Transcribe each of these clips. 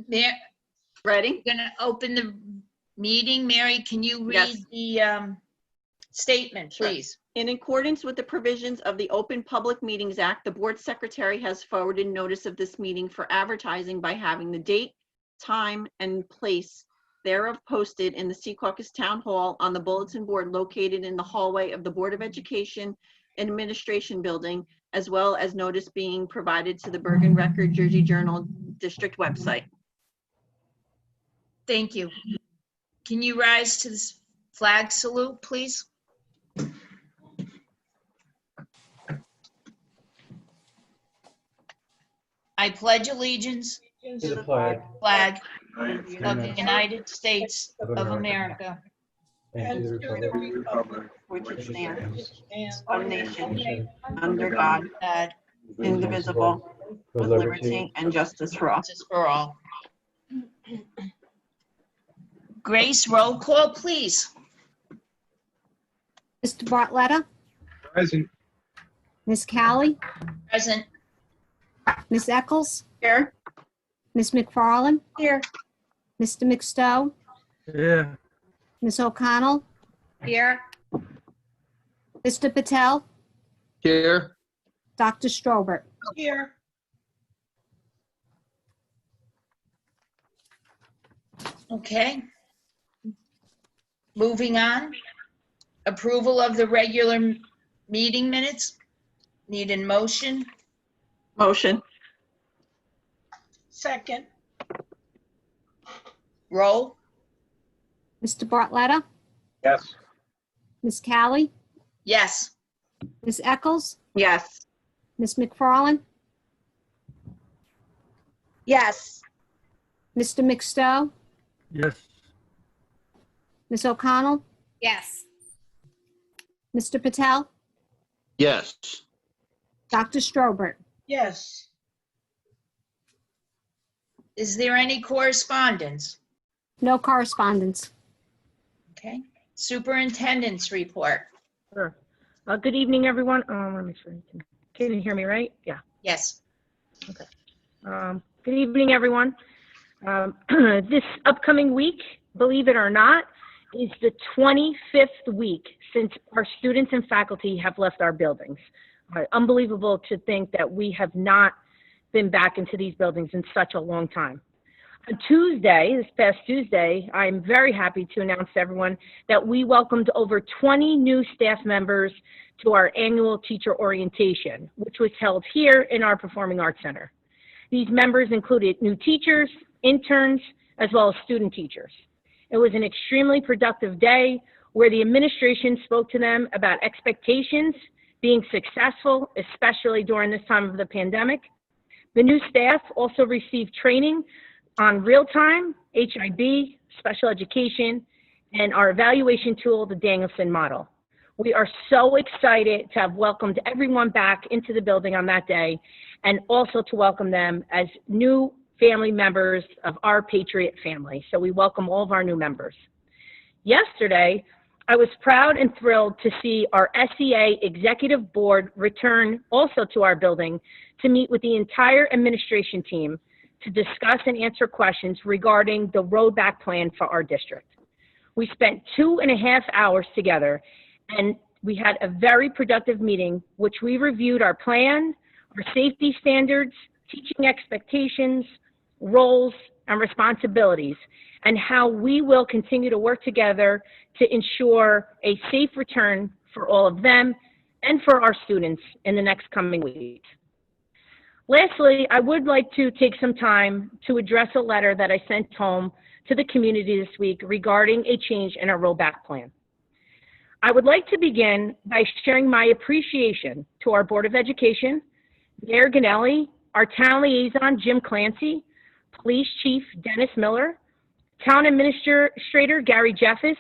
Ready? We're gonna open the meeting. Mary, can you read Yes. the statement, Sure. please? In accordance with the provisions of the Open Public Meetings Act, the board secretary has forwarded notice of this meeting for advertising by having the date, time, and place thereof posted in the Secaucus Town Hall on the bulletin board located in the hallway of the Board of Education and Administration Building, as well as notice being provided to the Bergen Record Jersey Journal District website. Thank you. Can you rise to this flag salute, please? I pledge allegiance To the flag flag of the of the United States of America and to the republic Which it stands, one one nation, under under God, God, indivisible, with liberty and justice for all. justice for all. Grace, roll call, please. Mr. Bartletta, Present. Ms. Callie, Present. Ms. Eccles, Here. Ms. McFarland, Here. Mr. McStowe, Yeah. Ms. O'Connell, Here. Mr. Patel, Here. Dr. Strobert. Here. Okay. Moving on. Approval of the regular meeting minutes. Need a motion? Motion. Second. Roll. Mr. Bartletta, Yes. Ms. Callie, Yes. Ms. Eccles, Yes. Ms. McFarland, Yes. Mr. McStowe, Yes. Ms. O'Connell, Yes. Mr. Patel, Yes. Dr. Strobert. Yes. Is there any correspondence? No correspondence. Okay. Superintendent's report. Sure. Good evening, everyone. Let me make sure can you hear me right? Yeah. Yes. Good evening, everyone. This upcoming week, believe it or not, is the 25th week since our students and faculty have left our buildings. Unbelievable to think that we have not been back into these buildings in such a long time. On Tuesday, this past Tuesday, I'm very happy to announce to everyone that we welcomed over 20 new staff members to our annual teacher orientation, which was held here in our Performing Arts Center. These members included new teachers, interns, as well as student teachers. It was an extremely productive day where the administration spoke to them about expectations being successful, especially during this time of the pandemic. The new staff also received training on real-time, HIB, special education, and our evaluation tool, the Danielson model. We are so excited to have welcomed everyone back into the building on that day, and also to welcome them as new family members of our Patriot family. So we welcome all of our new members. Yesterday, I was proud and thrilled to see our SEA Executive Board return also to our building to meet with the entire administration team to discuss and answer questions regarding the road back plan for our district. We spent 2.5 hours together, and we had a very productive meeting, which we reviewed our plan, our safety standards, teaching expectations, roles, and responsibilities, and how we will continue to work together to ensure a safe return for all of them and for our students in the next coming weeks. Lastly, I would like to take some time to address a letter that I sent home to the community this week regarding a change in our rollback plan. I would like to begin by sharing my appreciation to our Board of Education, Mayor Ganelli, our Town Liaison, Jim Clancy, Police Chief Dennis Miller, Town Administrator Gary Jeffis,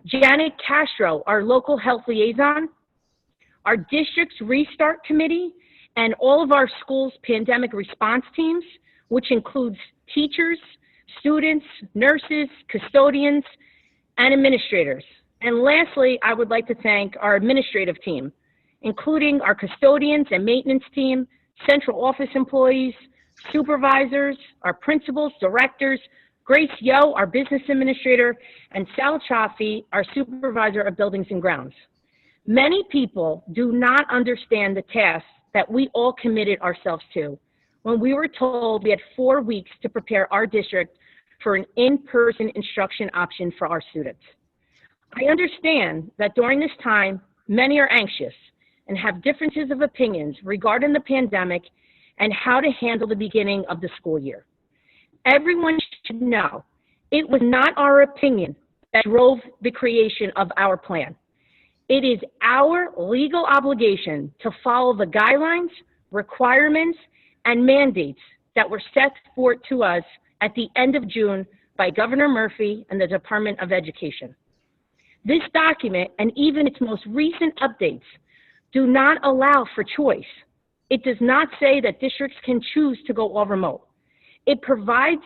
Janet Castro, our Local Health Liaison, our District's Restart Committee, and all of our schools' pandemic response teams, which includes teachers, students, nurses, custodians, and administrators. And lastly, I would like to thank our administrative team, including our custodians and maintenance team, central office employees, supervisors, our principals, directors, Grace Yo, our business administrator, and Sal Chaffee, our supervisor of buildings and grounds. Many people do not understand the task that we all committed ourselves to when we were told we had 4 weeks to prepare our district for an in-person instruction option for our students. I understand that during this time, many are anxious and have differences of opinions regarding the pandemic and how to handle the beginning of the school year. Everyone should know it was not our opinion that drove the creation of our plan. It is our legal obligation to follow the guidelines, requirements, and mandates that were set forth to us at the end of June by Governor Murphy and the Department of Education. This document, and even its most recent updates, do not allow for choice. It does not say that districts can choose to go all remote. It provides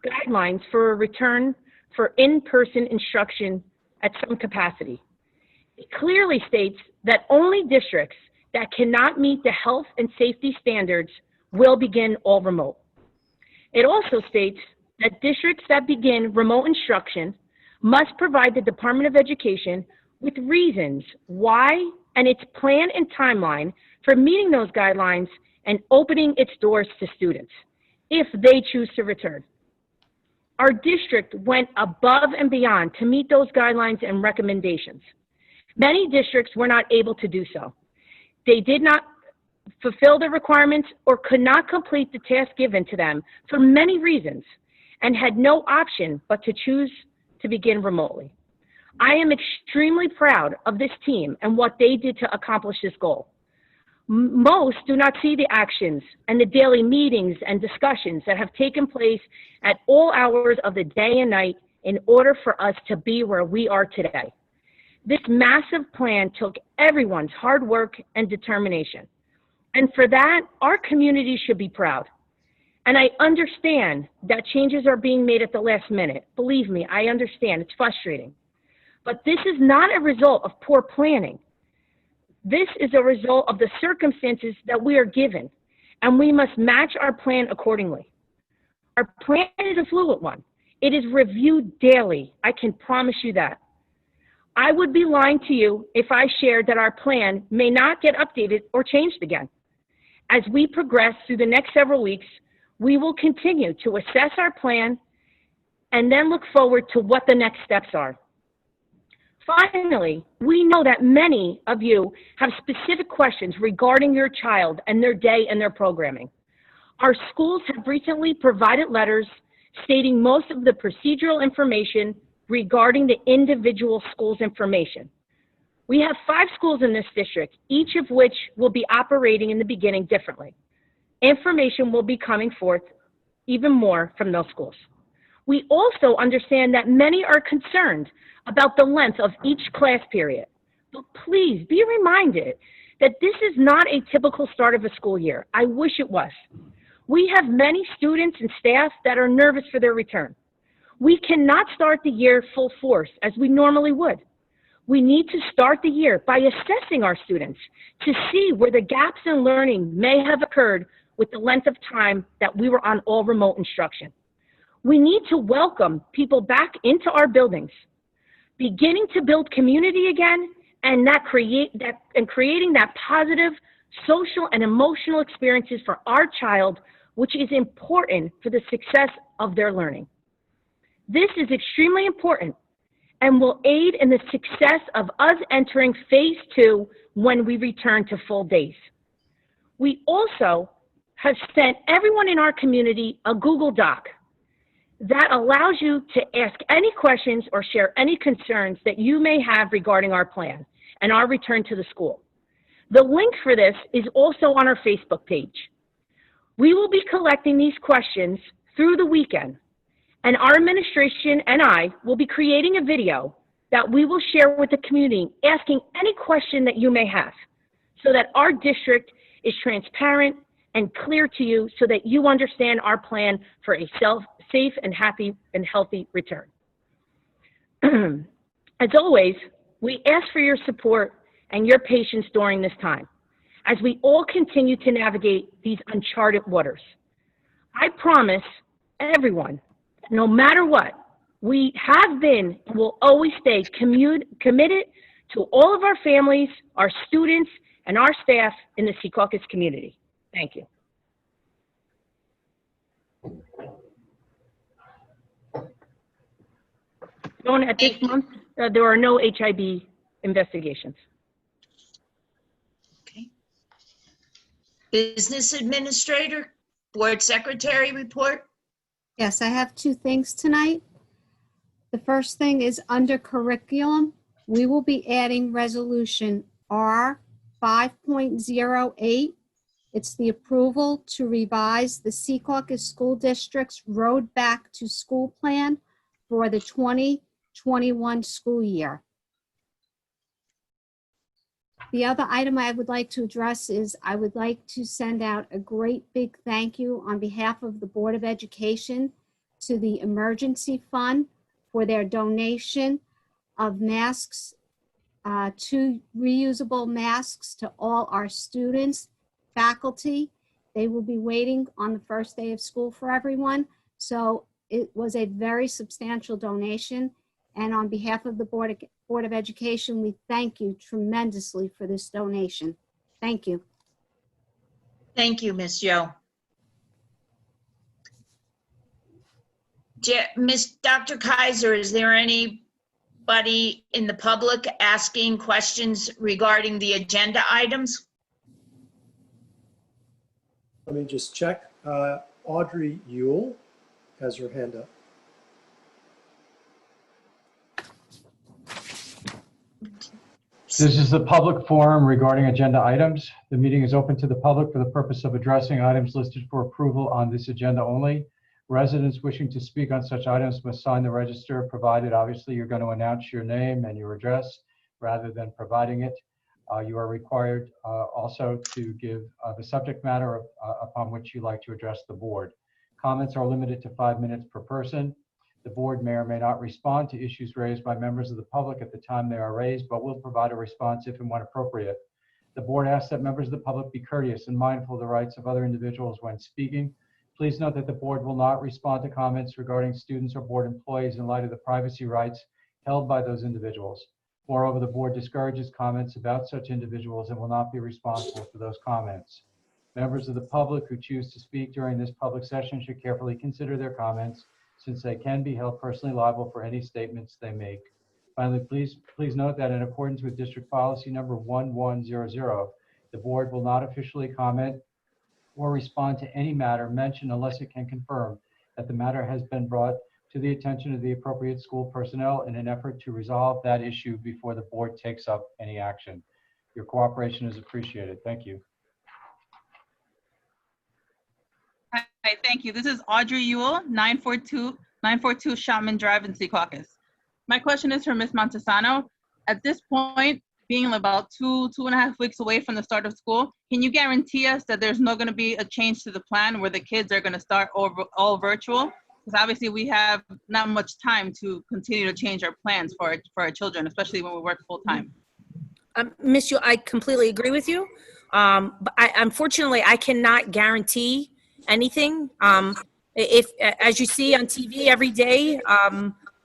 guidelines for a return for in-person instruction at some capacity. It clearly states that only districts that cannot meet the health and safety standards will begin all remote. It also states that districts that begin remote instruction must provide the Department of Education with reasons why and its plan and timeline for meeting those guidelines and opening its doors to students if they choose to return. Our district went above and beyond to meet those guidelines and recommendations. Many districts were not able to do so. They did not fulfill the requirements or could not complete the task given to them for many reasons and had no option but to choose to begin remotely. I am extremely proud of this team and what they did to accomplish this goal. Most do not see the actions and the daily meetings and discussions that have taken place at all hours of the day and night in order for us to be where we are today. This massive plan took everyone's hard work and determination. And for that, our community should be proud. And I understand that changes are being made at the last minute. Believe me, I understand. It's frustrating. But this is not a result of poor planning. This is a result of the circumstances that we are given, and we must match our plan accordingly. Our plan is a fluid one. It is reviewed daily. I can promise you that. I would be lying to you if I shared that our plan may not get updated or changed again. As we progress through the next several weeks, we will continue to assess our plan and then look forward to what the next steps are. Finally, we know that many of you have specific questions regarding your child and their day and their programming. Our schools have recently provided letters stating most of the procedural information regarding the individual school's information. We have 5 schools in this district, each of which will be operating in the beginning differently. Information will be coming forth even more from those schools. We also understand that many are concerned about the length of each class period. But please be reminded that this is not a typical start of a school year. I wish it was. We have many students and staff that are nervous for their return. We cannot start the year full force as we normally would. We need to start the year by assessing our students to see where the gaps in learning may have occurred with the length of time that we were on all remote instruction. We need to welcome people back into our buildings, beginning to build community again, and creating that positive social and emotional experiences for our child, which is important for the success of their learning. This is extremely important and will aid in the success of us entering phase 2 when we return to full days. We also have sent everyone in our community a Google Doc that allows you to ask any questions or share any concerns that you may have regarding our plan and our return to the school. The link for this is also on our Facebook page. We will be collecting these questions through the weekend, and our administration and I will be creating a video that we will share with the community asking any question that you may have so that our district is transparent and clear to you so that you understand our plan for a safe and happy and healthy return. As always, we ask for your support and your patience during this time as we all continue to navigate these uncharted waters. I promise everyone, no matter what, we have been and will always stay committed to all of our families, our students, and our staff in the Secaucus community. Thank you. Joan, at this month, there are no HIB investigations. Okay. Business Administrator, Board Secretary report. Yes, I have two things tonight. The first thing is under curriculum. We will be adding resolution R 5.08. It's the approval to revise the Secaucus School District's Road Back to School Plan for the 2021 school year. The other item I would like to address is I would like to send out a great big thank you on behalf of the Board of Education to the Emergency Fund for their donation of masks, 2 reusable masks to all our students, faculty. They will be waiting on the first day of school for everyone. So it was a very substantial donation. And on behalf of the Board of Education, we thank you tremendously for this donation. Thank you. Thank you, Ms. Jo. Dr. Kaiser, is there anybody in the public asking questions regarding the agenda items? Let me just check. Audrey Yule has her hand up. This is the public forum regarding agenda items. The meeting is open to the public for the purpose of addressing items listed for approval on this agenda only. Residents wishing to speak on such items must sign the register, provided obviously you're going to announce your name and your address rather than providing it. You are required also to give the subject matter upon which you like to address the board. Comments are limited to 5 minutes per person. The board may or may not respond to issues raised by members of the public at the time they are raised, but will provide a response if and when appropriate. The board asks that members of the public be courteous and mindful of the rights of other individuals when speaking. Please note that the board will not respond to comments regarding students or board employees in light of the privacy rights held by those individuals. Moreover, the board discourages comments about such individuals and will not be responsible for those comments. Members of the public who choose to speak during this public session should carefully consider their comments, since they can be held personally liable for any statements they make. Finally, please note that in accordance with District Policy Number 1100, the board will not officially comment or respond to any matter mentioned unless it can confirm that the matter has been brought to the attention of the appropriate school personnel in an effort to resolve that issue before the board takes up any action. Your cooperation is appreciated. Thank you. Hi, thank you. This is Audrey Ewell, 942 Shotman Drive in Secaucus. My question is for Ms. Montesano. At this point, being about 2.5 weeks away from the start of school, can you guarantee us that there's not going to be a change to the plan where the kids are going to start all virtual? Because obviously we have not much time to continue to change our plans for our children, especially when we work full time. Miss Yu, I completely agree with you. But unfortunately, I cannot guarantee anything. If, as you see on TV every day,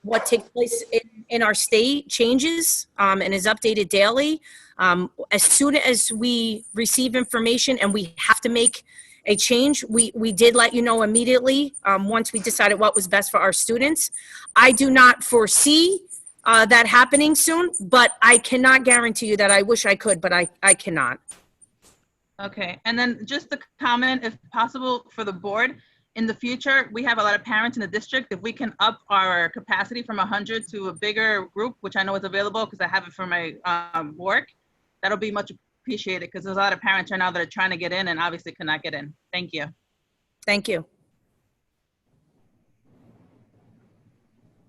what takes place in our state changes and is updated daily. As soon as we receive information and we have to make a change, we did let you know immediately once we decided what was best for our students. I do not foresee that happening soon, but I cannot guarantee you that. I wish I could, but I cannot. Okay, and then just a comment, if possible, for the board. In the future, we have a lot of parents in the district. If we can up our capacity from 100 to a bigger group, which I know is available because I have it for my work, that'll be much appreciated because there's a lot of parents right now that are trying to get in and obviously cannot get in. Thank you. Thank you.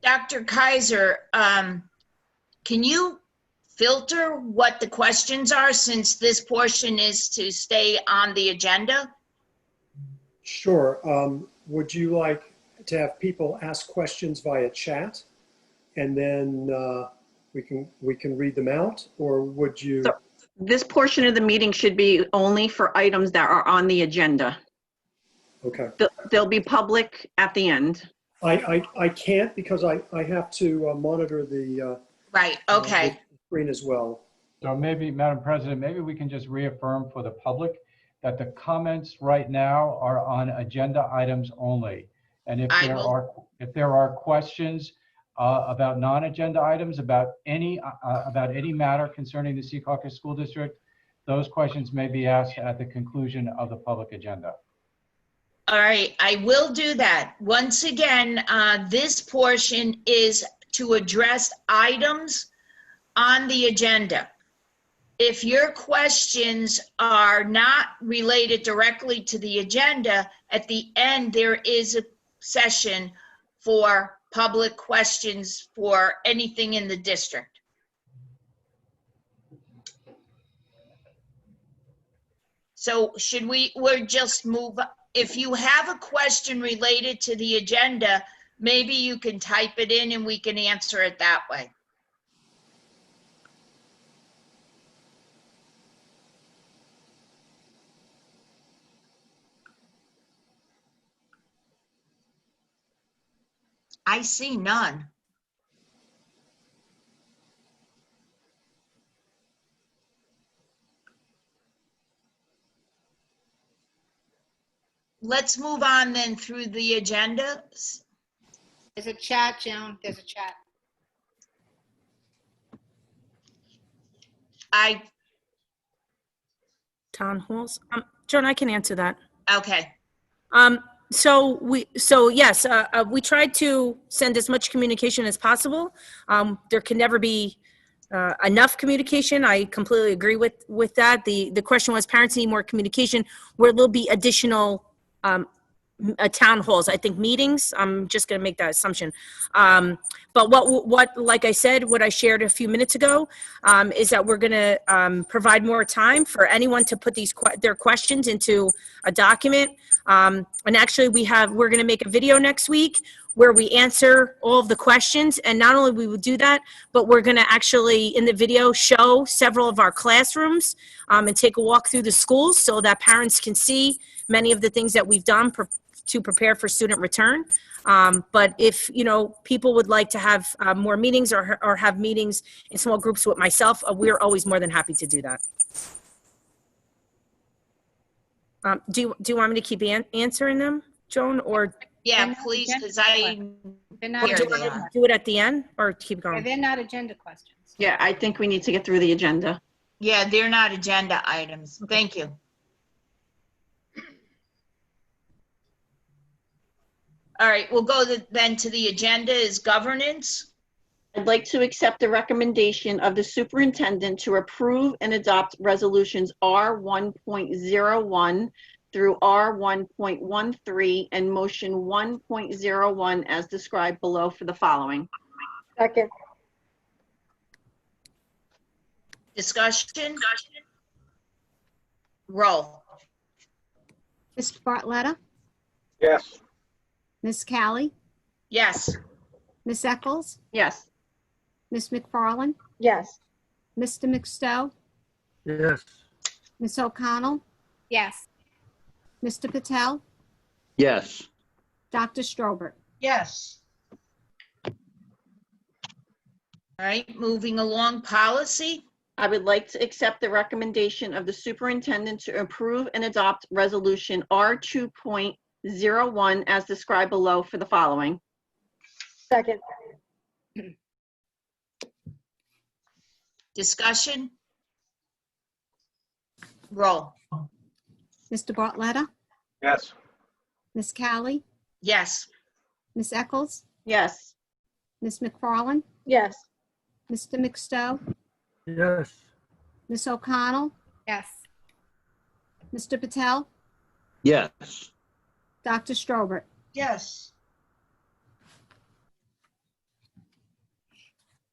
Dr. Kaiser, can you filter what the questions are since this portion is to stay on the agenda? Sure. Would you like to have people ask questions via chat and then we can read them out, or would you? So this portion of the meeting should be only for items that are on the agenda. Okay. They'll be public at the end. I can't because I have to monitor the Right, okay. the screen as well. So maybe, Madam President, maybe we can just reaffirm for the public that the comments right now are on agenda items only. And if there are questions about non-agenda items, about any matter concerning the Secaucus School District, those questions may be asked at the conclusion of the public agenda. All right, I will do that. Once again, this portion is to address items on the agenda. If your questions are not related directly to the agenda, at the end, there is a session for public questions for anything in the district. So we'll just move, if you have a question related to the agenda, maybe you can type it in and we can answer it that way. I see none. Let's move on then through the agenda. There's a chat, Joan. There's a chat. Town halls. Joan, I can answer that. Okay. So yes, we tried to send as much communication as possible. There can never be enough communication. I completely agree with that. The question was parents need more communication where there'll be additional town halls, I think meetings. I'm just going to make that assumption. But what, like I said, what I shared a few minutes ago, is that we're going to provide more time for anyone to put their questions into a document. And actually we're going to make a video next week where we answer all of the questions. And not only we will do that, but we're going to actually in the video show several of our classrooms and take a walk through the schools so that parents can see many of the things that we've done to prepare for student return. But if, people would like to have more meetings or have meetings in small groups with myself, we're always more than happy to do that. Do you want me to keep answering them, Joan, or? Yeah, please, because They're not Here they are. Do it at the end or keep going? they're not agenda questions. Yeah, I think we need to get through the agenda. Yeah, they're not agenda items. Thank you. All right, we'll go then to the agenda is governance. I'd like to accept the recommendation of the superintendent to approve and adopt resolutions R 1.01 through R 1.13 and motion 1.01 as described below for the following. Second. Discussion. Roll. Mr. Bartletta, Yes. Ms. Callie, Yes. Ms. Eccles, Yes. Ms. McFarland, Yes. Mr. McStowe, Yes. Ms. O'Connell, Yes. Mr. Patel, Yes. Dr. Strobert. Yes. All right, moving along, policy. I would like to accept the recommendation of the superintendent to approve and adopt resolution R 2.01 as described below for the following. Second. Discussion. Roll. Mr. Bartletta, Yes. Ms. Callie, Yes. Ms. Eccles, Yes. Ms. McFarland, Yes. Mr. McStowe, Yes. Ms. O'Connell, Yes. Mr. Patel, Yes. Dr. Strobert. Yes.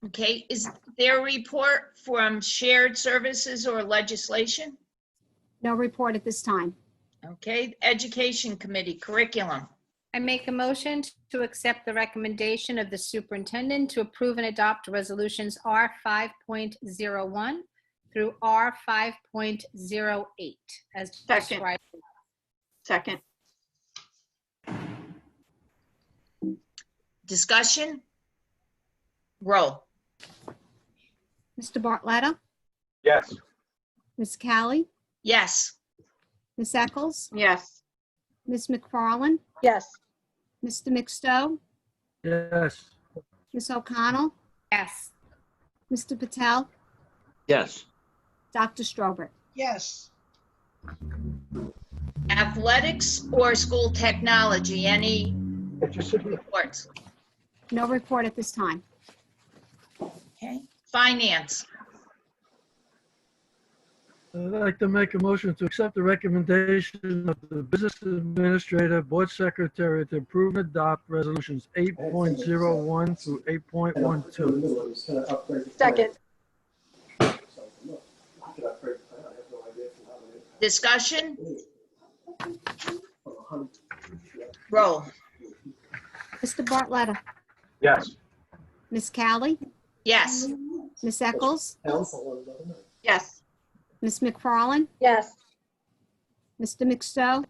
Okay, is there a report from shared services or legislation? No report at this time. Okay, Education Committee, curriculum. I make a motion to accept the recommendation of the superintendent to approve and adopt resolutions R 5.01 through R 5.08 as Second. described. Second. Discussion? Roll. Mr. Bartletta, Yes. Ms. Callie, Yes. Ms. Eccles, Yes. Ms. McFarland, Yes. Mr. McStowe, Yes. Ms. O'Connell, Yes. Mr. Patel, Yes. Dr. Strobert. Yes. Athletics or school technology, any reports? No report at this time. Okay. Finance, I'd like to make a motion to accept the recommendation of the Business Administrator, Board Secretary to approve and adopt resolutions 8.01 through 8.12. Second. discussion? Roll. Mr. Bartletta, Yes. Ms. Callie, Yes. Ms. Eccles, Yes. Ms. McFarland, Yes. Mr. McStowe,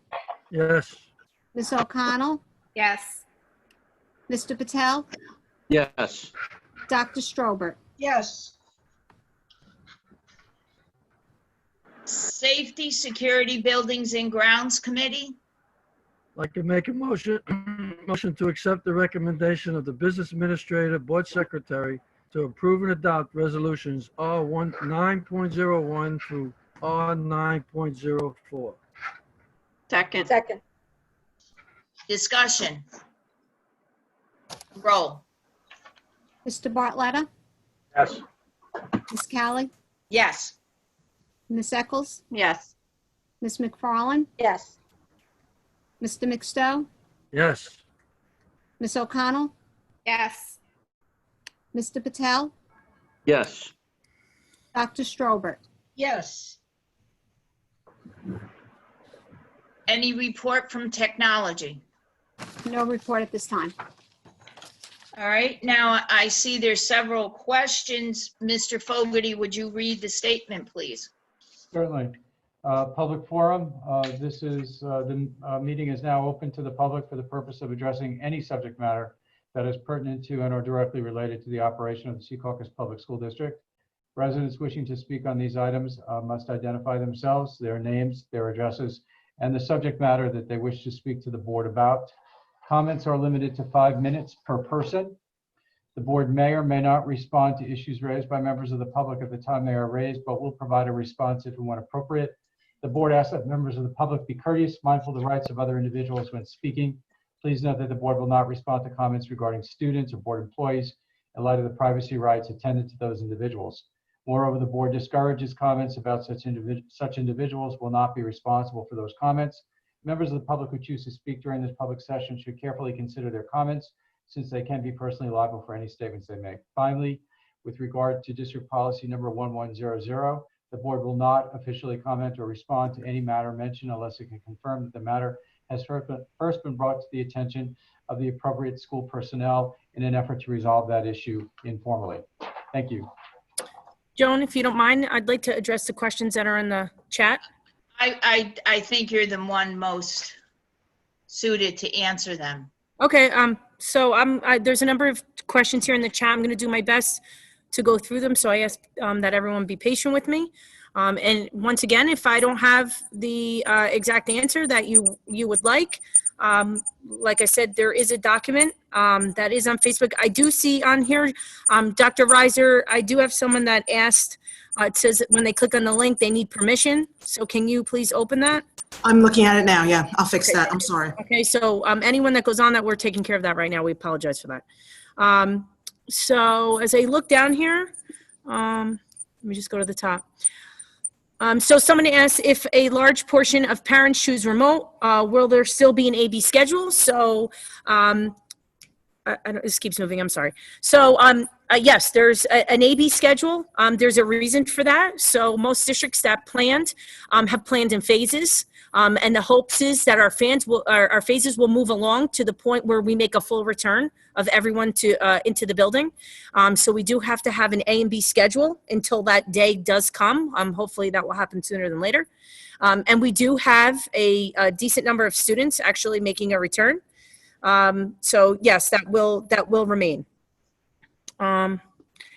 Yes. Ms. O'Connell, Yes. Mr. Patel, Yes. Dr. Strobert. Yes. Safety, Security, Buildings and Grounds Committee? I'd like to make a motion, motion to accept the recommendation of the Business Administrator, Board Secretary to approve and adopt resolutions R1 9.01 through R 9.04. Second. Discussion. Roll. Mr. Bartletta, Yes. Ms. Callie, Yes. Ms. Eccles, Yes. Ms. McFarland, Yes. Mr. McStowe, Yes. Ms. O'Connell, Yes. Mr. Patel, Yes. Dr. Strobert. Yes. Any report from technology? No report at this time. All right, now I see there's several questions. Mr. Fogarty, would you read the statement, please? Certainly. Public forum, this is, the meeting is now open to the public for the purpose of addressing any subject matter that is pertinent to and or directly related to the operation of the Secaucus Public School District. Residents wishing to speak on these items must identify themselves, their names, their addresses, and the subject matter that they wish to speak to the board about. Comments are limited to 5 minutes per person. The board may or may not respond to issues raised by members of the public at the time they are raised, but will provide a response if and when appropriate. The board asks that members of the public be courteous, mindful of the rights of other individuals when speaking. Please note that the board will not respond to comments regarding students or board employees in light of the privacy rights attendant to those individuals. Moreover, the board discourages comments about such individuals will not be responsible for those comments. Members of the public who choose to speak during this public session should carefully consider their comments, since they can be personally liable for any statements they make. Finally, with regard to district policy number 1100, the board will not officially comment or respond to any matter mentioned unless it can confirm that the matter has first been brought to the attention of the appropriate school personnel in an effort to resolve that issue informally. Thank you. Joan, if you don't mind, I'd like to address the questions that are in the chat. I think you're the one most suited to answer them. Okay, so there's a number of questions here in the chat. I'm going to do my best to go through them, so I ask that everyone be patient with me. And once again, if I don't have the exact answer that you would like I said, there is a document that is on Facebook. I do see on here, Dr. Riser, I do have someone that asked, it says that when they click on the link, they need permission. So can you please open that? I'm looking at it now. Yeah, I'll fix that. I'm sorry. Okay, so anyone that goes on that, we're taking care of that right now. We apologize for that. So as I look down here, let me just go to the top. So someone asked if a large portion of parents choose remote, will there still be an AB schedule? So this keeps moving, I'm sorry. So yes, there's an AB schedule. There's a reason for that. So most districts that planned have planned in phases. And the hopes is that our phases will move along to the point where we make a full return of everyone to into the building. So we do have to have an A and B schedule until that day does come. Hopefully that will happen sooner than later. And we do have a decent number of students actually making a return. So yes, that will remain.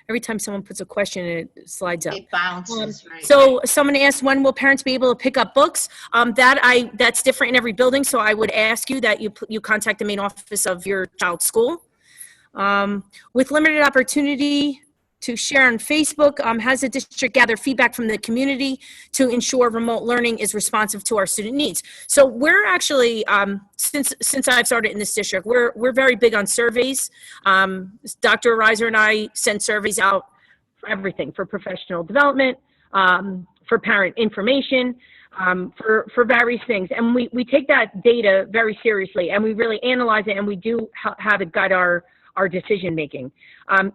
Every time someone puts a question, it slides up. It bounces, right? So someone asked, when will parents be able to pick up books? That's different in every building. So I would ask you that you contact the main office of your child's school. With limited opportunity to share on Facebook, has the district gathered feedback from the community to ensure remote learning is responsive to our student needs? So we're actually, since I've started in this district, we're very big on surveys. Dr. Riser and I send surveys out for everything, for professional development, for parent information, for various things. And we take that data very seriously, and we really analyze it, and we do have it guide our decision making.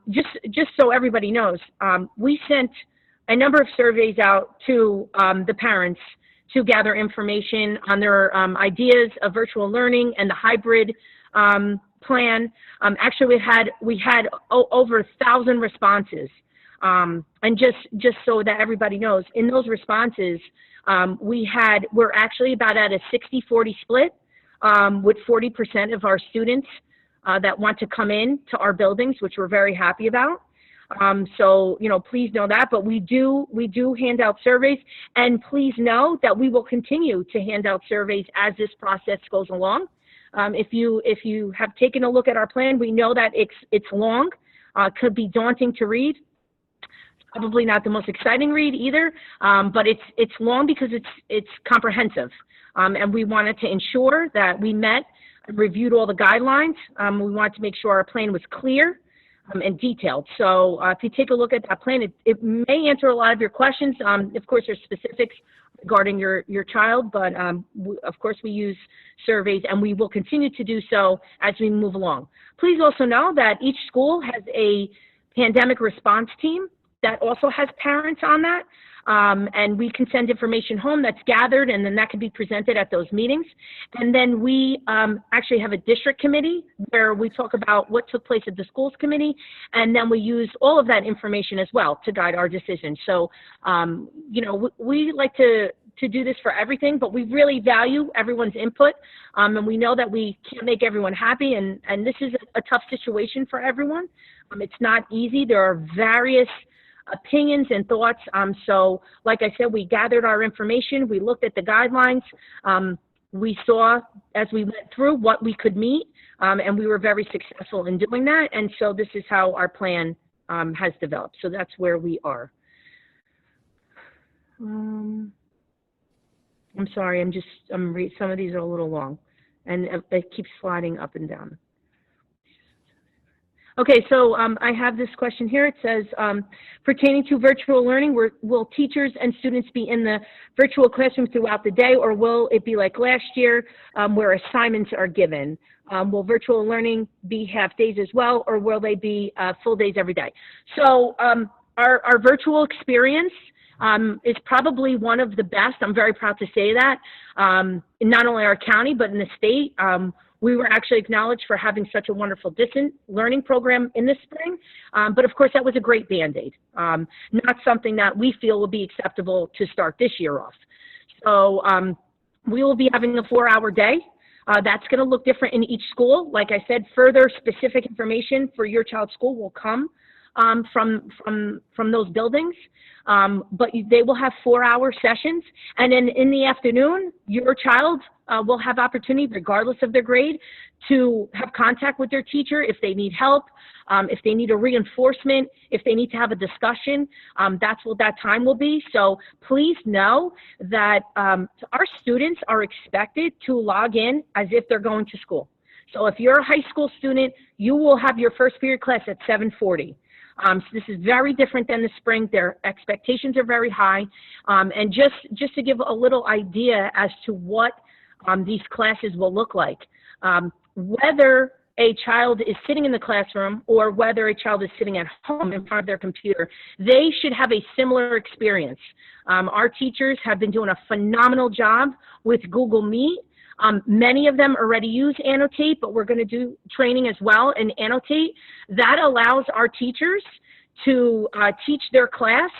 Just so everybody knows, we sent a number of surveys out to the parents to gather information on their ideas of virtual learning and the hybrid plan. Actually, we had over 1,000 responses. And just so that everybody knows, in those responses, we're actually about at a 60-40 split, with 40% of our students that want to come in to our buildings, which we're very happy about. So, please know that, but we do hand out surveys, and please know that we will continue to hand out surveys as this process goes along. If you have taken a look at our plan, we know that it's long, could be daunting to read. Probably not the most exciting read either, but it's long because it's comprehensive. And we wanted to ensure that we reviewed all the guidelines. We wanted to make sure our plan was clear and detailed. So if you take a look at that plan, it may answer a lot of your questions. Of course, there's specifics regarding your child, but of course we use surveys, and we will continue to do so as we move along. Please also know that each school has a pandemic response team that also has parents on that. And we can send information home that's gathered, and then that can be presented at those meetings. And then we actually have a district committee where we talk about what took place at the schools committee, and then we use all of that information as well to guide our decisions. So, we like to do this for everything, but we really value everyone's input, and we know that we can't make everyone happy, and this is a tough situation for everyone. It's not easy. There are various opinions and thoughts. So like I said, we gathered our information, we looked at the guidelines, we saw as we went through what we could meet, and we were very successful in doing that. And so this is how our plan has developed. So that's where we are. I'm sorry, some of these are a little long, and it keeps sliding up and down. Okay, so I have this question here. It says, pertaining to virtual learning, will teachers and students be in the virtual classroom throughout the day, or will it be like last year where assignments are given? Will virtual learning be half days as well, or will they be full days every day? So our virtual experience is probably one of the best. I'm very proud to say that, in not only our county, but in the state. We were actually acknowledged for having such a wonderful distant learning program in the spring. But of course, that was a great Band-Aid, not something that we feel will be acceptable to start this year off. So we will be having a 4-hour day. That's going to look different in each school. Like I said, further specific information for your child's school will come from those buildings. But they will have 4-hour sessions. And then in the afternoon, your child will have opportunity, regardless of their grade, to have contact with their teacher if they need help, if they need a reinforcement, if they need to have a discussion. That's what that time will be. So please know that our students are expected to log in as if they're going to school. So if you're a high school student, you will have your first period class at 7:40. So this is very different than the spring. Their expectations are very high. And just to give a little idea as to what these classes will look like, whether a child is sitting in the classroom or whether a child is sitting at home in front of their computer, they should have a similar experience. Our teachers have been doing a phenomenal job with Google Meet. Many of them already use Annotate, but we're going to do training as well in Annotate. That allows our teachers to teach their class,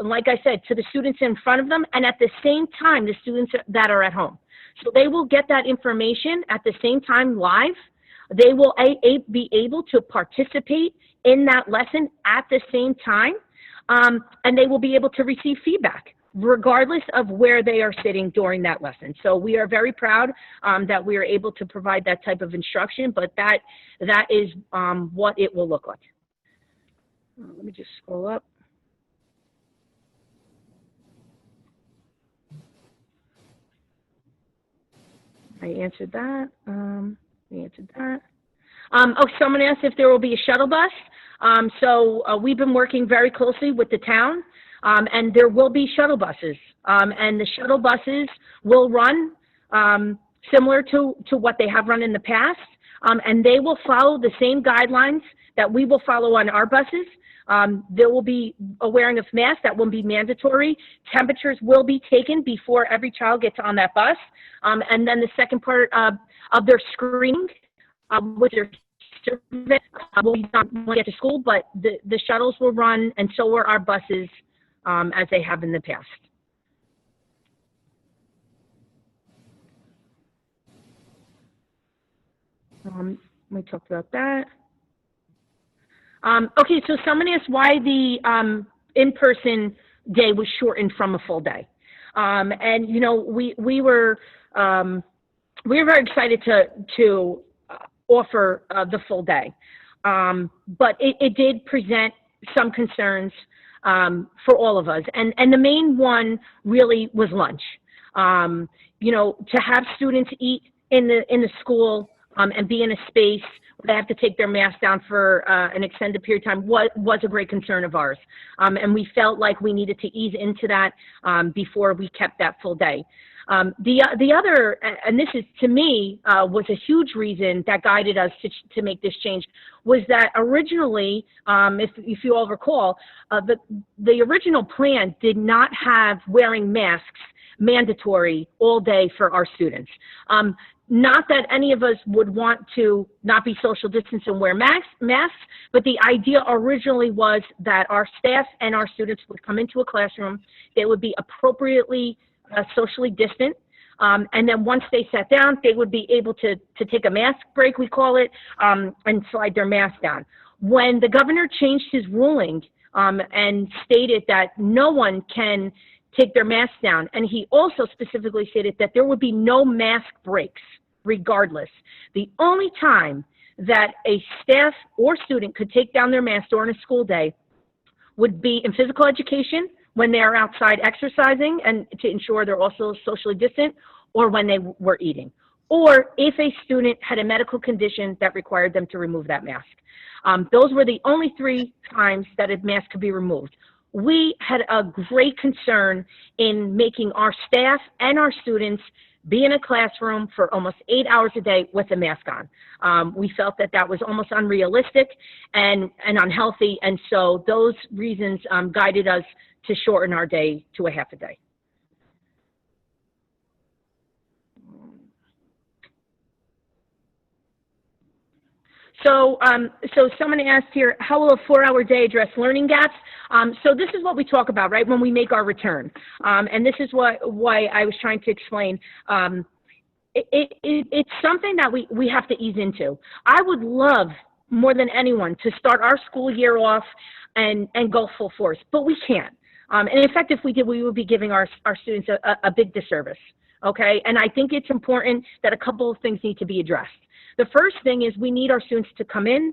like I said, to the students in front of them, and at the same time, the students that are at home. So they will get that information at the same time live, They will be able to participate in that lesson at the same time, and they will be able to receive feedback regardless of where they are sitting during that lesson. So we are very proud that we are able to provide that type of instruction, but that is what it will look like. Let me just scroll up. I answered that. Oh, someone asked if there will be a shuttle bus. We've been working very closely with the town, and there will be shuttle buses. And the shuttle buses will run similar to what they have run in the past, and they will follow the same guidelines that we will follow on our buses. There will be a wearing of masks that will be mandatory. Temperatures will be taken before every child gets on that bus. And then the second part of their screening with their survey will be done when they get to school, but the shuttles will run, and so will our buses as they have in the past. We talked about that. Okay, so someone asked why the in-person day was shortened from a full day. And, you know, we were very excited to offer the full day. But it did present some concerns for all of us. And the main one really was lunch. You know, to have students eat in the school and be in a space where they have to take their mask down for an extended period of time was a great concern of ours. And we felt like we needed to ease into that before we kept that full day. The other, and this is to me, was a huge reason that guided us to make this change, was that originally, if you all recall, the original plan did not have wearing masks mandatory all day for our students. Not that any of us would want to not be social distance and wear masks, but the idea originally was that our staff and our students would come into a classroom, they would be appropriately socially distant, and then once they sat down, they would be able to take a mask break, we call it, and slide their mask down. When the governor changed his ruling and stated that no one can take their mask down, and he also specifically stated that there would be no mask breaks regardless. The only time that a staff or student could take down their mask during a school day would be in physical education, when they are outside exercising and to ensure they're also socially distant, or when they were eating, or if a student had a medical condition that required them to remove that mask. Those were the only 3 times that a mask could be removed. We had a great concern in making our staff and our students be in a classroom for almost 8 hours a day with a mask on. We felt that that was almost unrealistic and unhealthy, and so those reasons guided us to shorten our day to a half a day. So someone asked here, how will a 4-hour day address learning gaps? So this is what we talk about, right, when we make our return. And this is why I was trying to explain. It's something that we have to ease into. I would love, more than anyone, to start our school year off and go full force, but we can't. And in fact, if we did, we would be giving our students a big disservice, okay? And I think it's important that a couple of things need to be addressed. The first thing is we need our students to come in.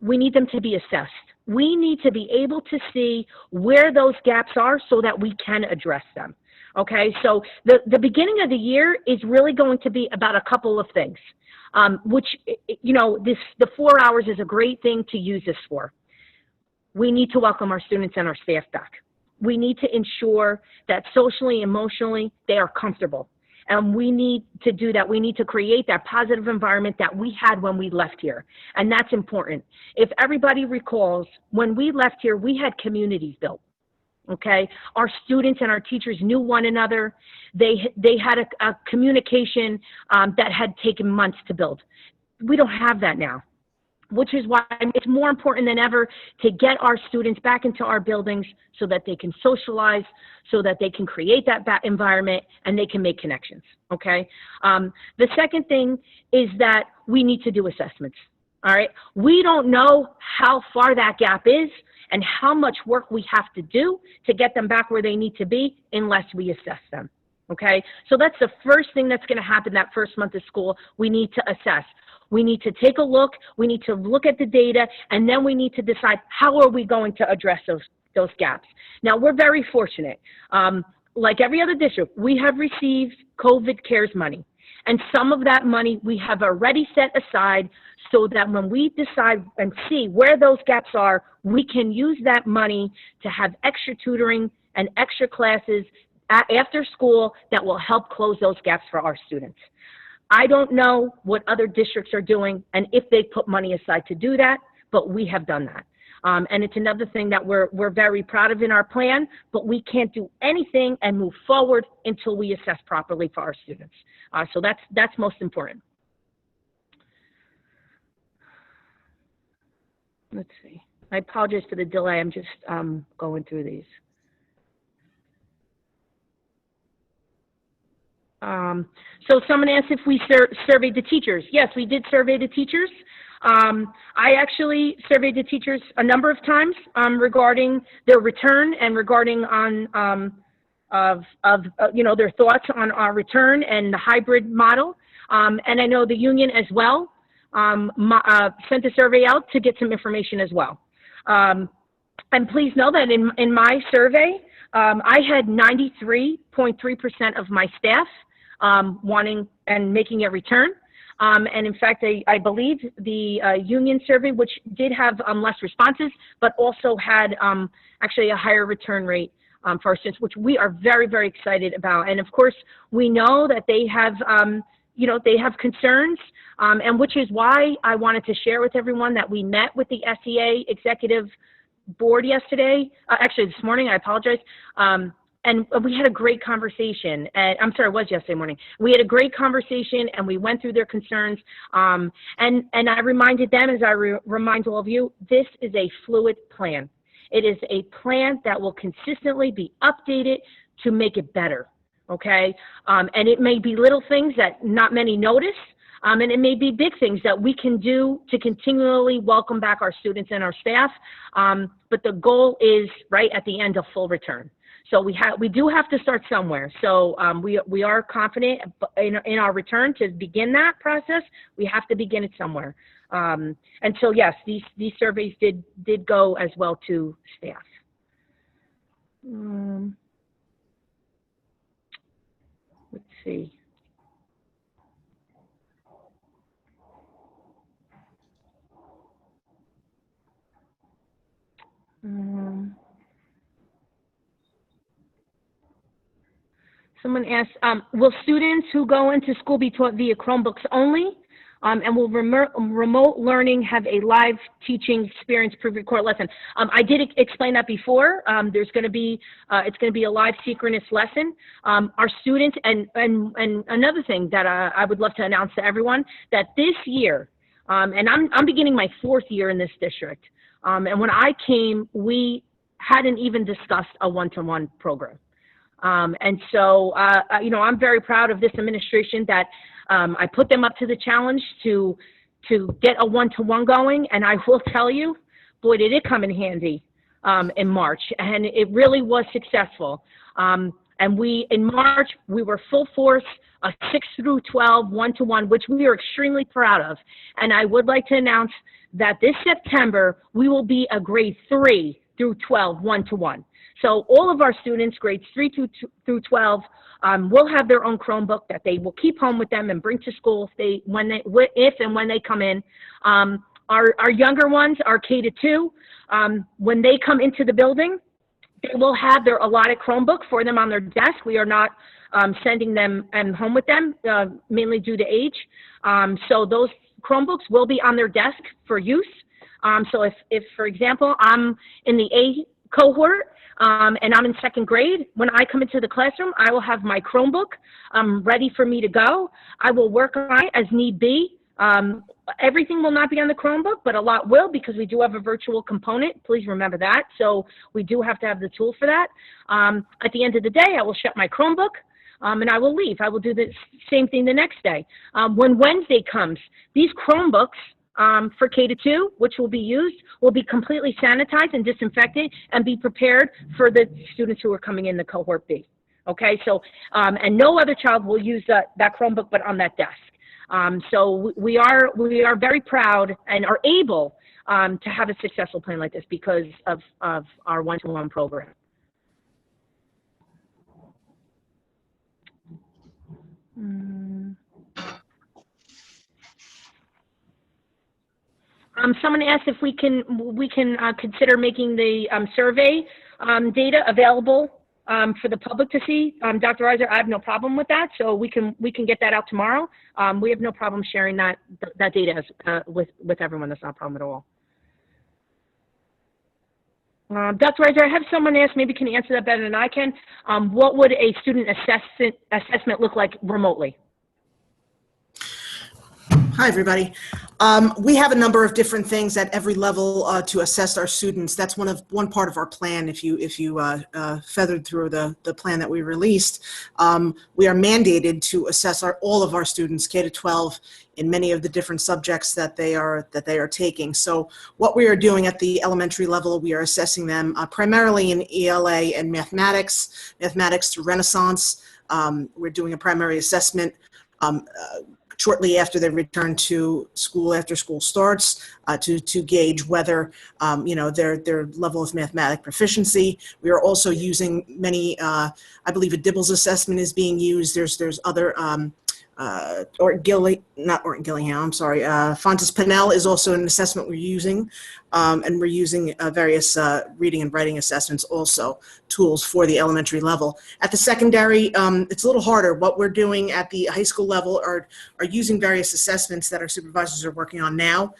We need them to be assessed. We need to be able to see where those gaps are so that we can address them, okay? So the beginning of the year is really going to be about a couple of things, which, you know, the 4 hours is a great thing to use this for. We need to welcome our students and our staff back. We need to ensure that socially, emotionally, they are comfortable. And we need to do that. We need to create that positive environment that we had when we left here. And that's important. If everybody recalls, when we left here, we had communities built, okay? Our students and our teachers knew one another. They had a communication that had taken months to build. We don't have that now, which is why it's more important than ever to get our students back into our buildings so that they can socialize, so that they can create that environment and they can make connections, okay? The second thing is that we need to do assessments. All right. We don't know how far that gap is and how much work we have to do to get them back where they need to be unless we assess them. Okay. So that's the first thing that's going to happen that first month of school. We need to assess. We need to take a look. We need to look at the data, and then we need to decide how are we going to address those gaps. Now, we're very fortunate. Like every other district, we have received COVID CARES money. And some of that money we have already set aside so that when we decide and see where those gaps are, we can use that money to have extra tutoring and extra classes after school that will help close those gaps for our students. I don't know what other districts are doing and if they put money aside to do that, but we have done that. And it's another thing that we're very proud of in our plan, but we can't do anything and move forward until we assess properly for our students. So that's most important. Let's see. I apologize for the delay. I'm just going through these. So someone asked if we surveyed the teachers. Yes, we did survey the teachers. I actually surveyed the teachers a number of times regarding their return and regarding on their thoughts on our return and the hybrid model. And I know the union as well sent a survey out to get some information as well. And please know that in my survey, I had 93.3% of my staff wanting and making a return. And in fact, I believe the union survey, which did have less responses, but also had actually a higher return rate for our students, which we are very, very excited about. And of course, we know that they have, they have concerns, and which is why I wanted to share with everyone that we met with the SEA executive board yesterday, actually this morning, I apologize. And we had a great conversation. I'm sorry, it was yesterday morning. We had a great conversation and we went through their concerns. And I reminded them, as I remind all of you, this is a fluid plan. It is a plan that will consistently be updated to make it better, okay? And it may be little things that not many notice, and it may be big things that we can do to continually welcome back our students and our staff. But the goal is right at the end of full return. So we do have to start somewhere. So we are confident in our return to begin that process. We have to begin it somewhere. And so yes, these surveys did go as well to staff. Let's see. Someone asked, will students who go into school be taught via Chromebooks only? And will remote learning have a live teaching experience pre-record lesson? I did explain that before. There's going to be, it's going to be a live synchronous lesson. Our students, and another thing that I would love to announce to everyone, that this year, and I'm beginning my 4th year in this district. And when I came, we hadn't even discussed a one-to-one program. And so, I'm very proud of this administration that I put them up to the challenge to get a one-to-one going. And I will tell you, boy, did it come in handy in March. And it really was successful. And in March, we were full force, a 6 through 12 one-to-one, which we are extremely proud of. And I would like to announce that this September, we will be a grade 3 through 12 one-to-one. So all of our students, grades 3 through 12, will have their own Chromebook that they will keep home with them and bring to school if and when they come in. Our younger ones, our K to 2, when they come into the building, they will have their allotted Chromebook for them on their desk. We are not sending them home with them, mainly due to age. So those Chromebooks will be on their desk for use. So if, for example, I'm in the A cohort, and I'm in 2nd grade, when I come into the classroom, I will have my Chromebook ready for me to go. I will work on it as need be. Everything will not be on the Chromebook, but a lot will, because we do have a virtual component. Please remember that. So we do have to have the tool for that. At the end of the day, I will shut my Chromebook. and I will leave. I will do the same thing the next day. When Wednesday comes, these Chromebooks for K-2, which will be used, will be completely sanitized and disinfected and be prepared for the students who are coming in the cohort B. Okay, so, and no other child will use that Chromebook but on that desk. So we are very proud and are able to have a successful plan like this because of our one-to-one program. Someone asked if we can consider making the survey data available for the public to see. Dr. Riser, I have no problem with that, so we can get that out tomorrow. We have no problem sharing that data with everyone. That's not a problem at all. Dr. Riser, I have someone ask, maybe can answer that better than I can. What would a student assessment look like remotely? Hi, everybody. We have a number of different things at every level to assess our students. That's one part of our plan. If you feathered through the plan that we released, we are mandated to assess all of our students, K-12, in many of the different subjects that they are taking. So what we are doing at the elementary level, we are assessing them primarily in ELA and mathematics through Renaissance. We're doing a primary assessment shortly after they return to school, after school starts, to gauge whether, their level of mathematic proficiency. We are also using many, I believe a Dibbles assessment is being used. There's other, Fontes Pinnell is also an assessment we're using, and we're using various reading and writing assessments also, tools for the elementary level. At the secondary, it's a little harder. What we're doing at the high school level are using various assessments that our supervisors are working on now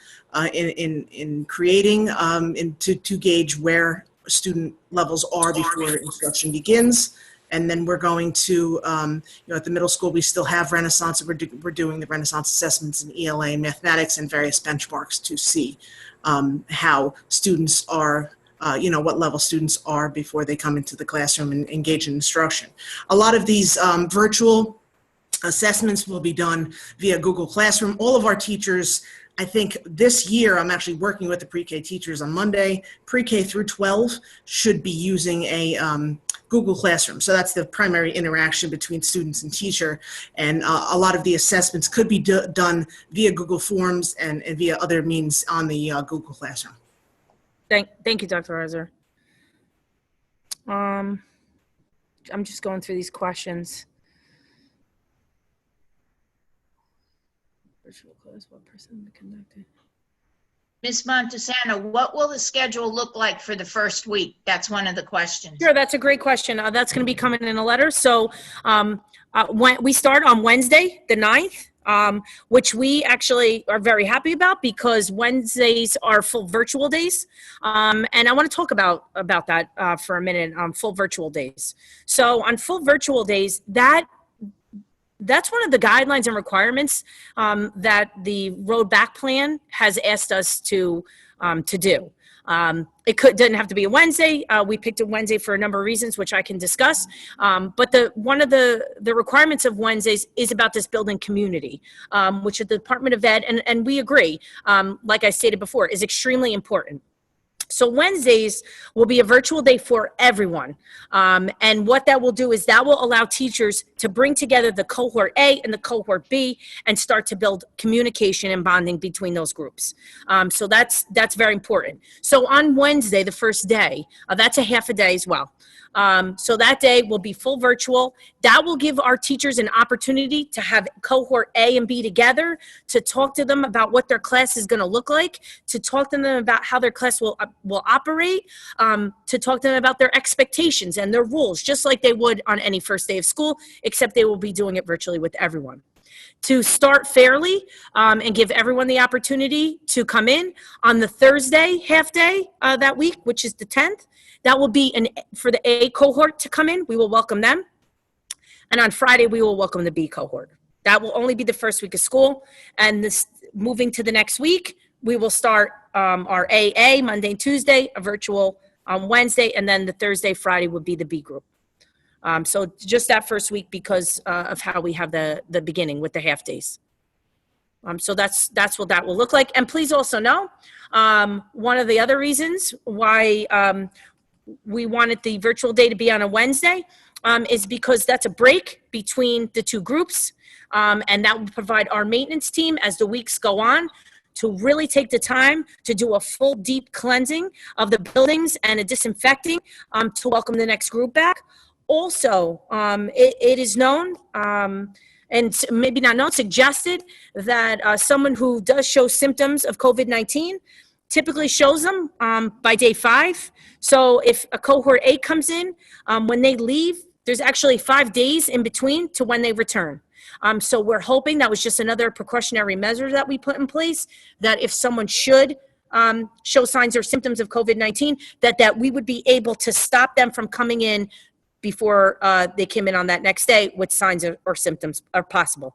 in creating to gauge where student levels are before instruction begins. And then we're going to, at the middle school, we still have Renaissance. We're doing the Renaissance assessments in ELA, mathematics, and various benchmarks to see how students are, what level students are before they come into the classroom and engage in instruction. A lot of these virtual assessments will be done via Google Classroom. All of our teachers, I think this year, I'm actually working with the pre-K teachers on Monday. Pre-K through 12 should be using a Google Classroom. So that's the primary interaction between students and teacher. And a lot of the assessments could be done via Google Forms and via other means on the Google Classroom. Thank you, Dr. Riser. I'm just going through these questions. Virtual class, what person conducted? Ms. Montesano, what will the schedule look like for the first week? That's one of the questions. Sure, that's a great question. That's going to be coming in a letter. So when we start on Wednesday, the 9th, which we actually are very happy about because Wednesdays are full virtual days. And I want to talk about that for a minute on full virtual days. So on full virtual days, that's one of the guidelines and requirements that the Road Back Plan has asked us to do. It didn't have to be a Wednesday. We picked a Wednesday for a number of reasons, which I can discuss. But one of the requirements of Wednesdays is about this building community, which the Department of Ed, and we agree, like I stated before, is extremely important. So Wednesdays will be a virtual day for everyone. And what that will do is that will allow teachers to bring together the cohort A and the cohort B and start to build communication and bonding between those groups. So that's very important. So on Wednesday, the first day, that's a half a day as well. So that day will be full virtual. That will give our teachers an opportunity to have cohort A and B together, to talk to them about what their class is going to look like, to talk to them about how their class will operate, to talk to them about their expectations and their rules, just like they would on any first day of school, except they will be doing it virtually with everyone. To start fairly and give everyone the opportunity to come in on the Thursday half day that week, which is the 10th. That will be for the A cohort to come in. We will welcome them. And on Friday, we will welcome the B cohort. That will only be the first week of school. And this moving to the next week, we will start our AA Monday and Tuesday, a virtual on Wednesday, and then the Thursday, Friday would be the B group. So just that first week because of how we have the beginning with the half days. So that's what that will look like. And please also know, one of the other reasons why we wanted the virtual day to be on a Wednesday is because that's a break between the two groups. And that will provide our maintenance team as the weeks go on to really take the time to do a full deep cleansing of the buildings and a disinfecting to welcome the next group back. Also, it is known, and maybe not known, suggested that someone who does show symptoms of COVID-19 typically shows them by day 5. So if a cohort A comes in, when they leave, there's actually 5 days in between to when they return. So we're hoping that was just another precautionary measure that we put in place, that if someone should show signs or symptoms of COVID-19, that we would be able to stop them from coming in before they came in on that next day with signs or symptoms are possible.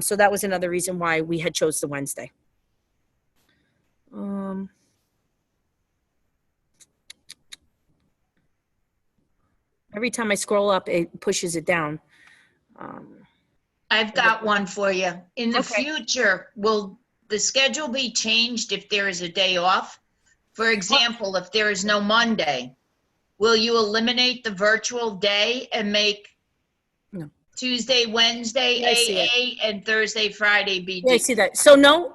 So that was another reason why we had chose the Wednesday. Every time I scroll up, it pushes it down. I've got one for you. In the Okay. future, will the schedule be changed if there is a day off? For example, if there is no Monday, will you eliminate the virtual day and make No. Tuesday, Wednesday Yeah, I see AA and Thursday, Friday BD? Yeah, I see that. So no,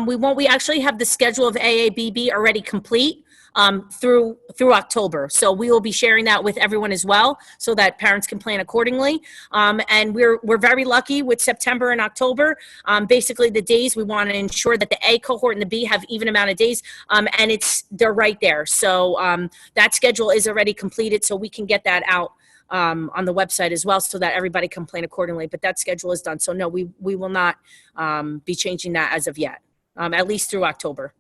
we won't. We actually have the schedule of AABB already complete through October. So we will be sharing that with everyone as well, so that parents can plan accordingly. And we're very lucky with September and October. Basically, the days we want to ensure that the A cohort and the B have even amount of days, and they're right there. So that schedule is already completed, so we can get that out on the website as well, so that everybody can plan accordingly. But that schedule is done. So no, we will not be changing that as of yet, at least through October.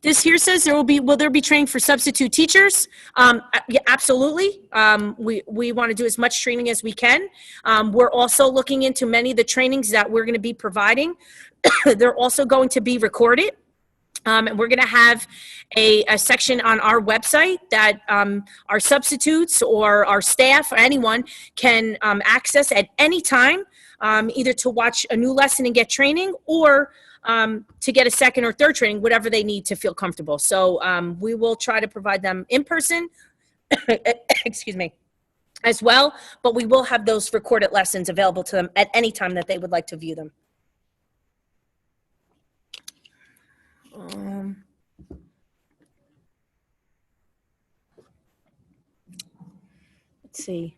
This here says will there be training for substitute teachers? Yeah, absolutely. We want to do as much training as we can. We're also looking into many of the trainings that we're going to be providing. They're also going to be recorded. And we're going to have a section on our website that our substitutes or our staff or anyone can access at any time, either to watch a new lesson and get training, or to get a second or third training, whatever they need to feel comfortable. So we will try to provide them in person, excuse me, as well, but we will have those recorded lessons available to them at any time that they would like to view them. Let's see.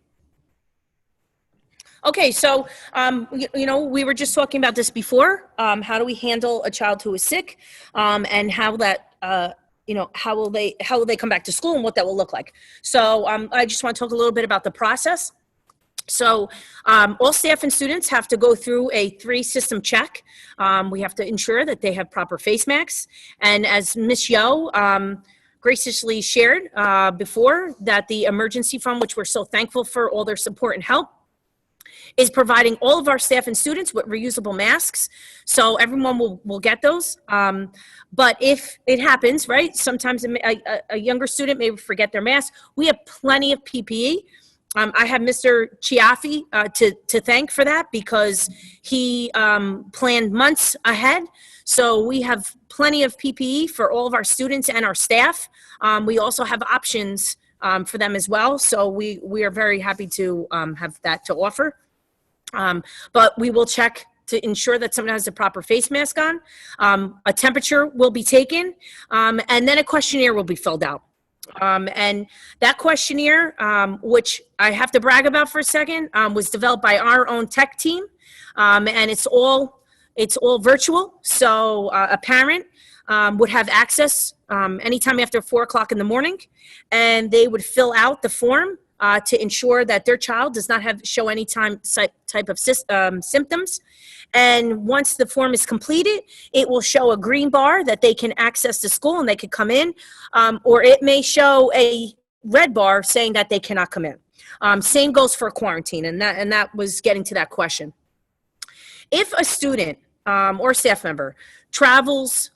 Okay, so, we were just talking about this before. How do we handle a child who is sick, and how that, how will they come back to school and what that will look like? So I just want to talk a little bit about the process. So all staff and students have to go through a 3-system check. We have to ensure that they have proper face masks. And as Ms. Yo graciously shared before, that the emergency fund, which we're so thankful for all their support and help, is providing all of our staff and students with reusable masks. So everyone will get those. But if it happens, right, sometimes a younger student may forget their mask. We have plenty of PPE. I have Mr. Chiaffi to thank for that, because he planned months ahead. So we have plenty of PPE for all of our students and our staff. We also have options for them as well. So we are very happy to have that to offer. But we will check to ensure that someone has the proper face mask on. A temperature will be taken, and then a questionnaire will be filled out. And that questionnaire, which I have to brag about for a second, was developed by our own tech team, and it's all virtual. So a parent would have access anytime after 4 o'clock in the morning, and they would fill out the form to ensure that their child does not show any type of symptoms. And once the form is completed, it will show a green bar that they can access the school and they can come in, or it may show a red bar saying that they cannot come in. Same goes for quarantine, and that was getting to that question. If a student or staff member travels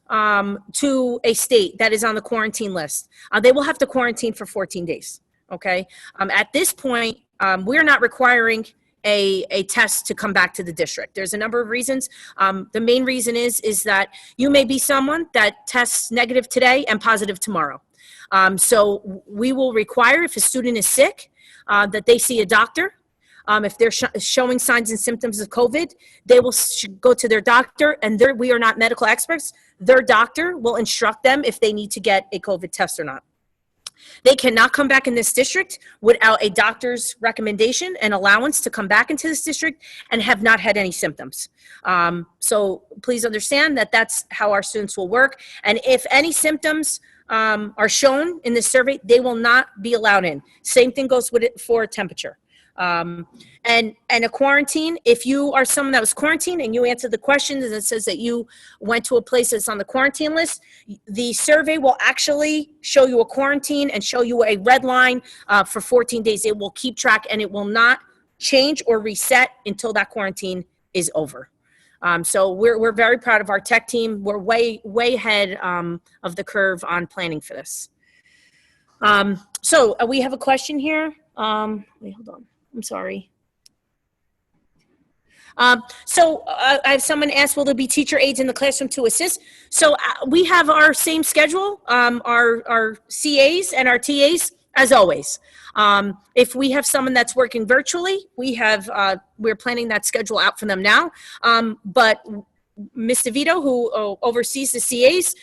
to a state that is on the quarantine list, they will have to quarantine for 14 days. okay? At this point, we're not requiring a test to come back to the district. There's a number of reasons. The main reason is that you may be someone that tests negative today and positive tomorrow. So we will require, if a student is sick, that they see a doctor. If they're showing signs and symptoms of COVID, they will go to their doctor, and we are not medical experts. Their doctor will instruct them if they need to get a COVID test or not. They cannot come back in this district without a doctor's recommendation and allowance to come back into this district and have not had any symptoms. So please understand that that's how our students will work. And if any symptoms are shown in this survey, they will not be allowed in. Same thing goes with it for temperature. And a quarantine, if you are someone that was quarantined and you answered the questions and it says that you went to a place that's on the quarantine list, the survey will actually show you a quarantine and show you a red line for 14 days. It will keep track and it will not change or reset until that quarantine is over. So we're very proud of our tech team. We're way ahead of the curve on planning for this. So we have a question here. Wait, hold on. I'm sorry. So I have someone asked, will there be teacher aides in the classroom to assist? So we have our same schedule, our CAs and our TAs as always. If we have someone that's working virtually, we're planning that schedule out for them now. But Ms. DeVito, who oversees the CAs,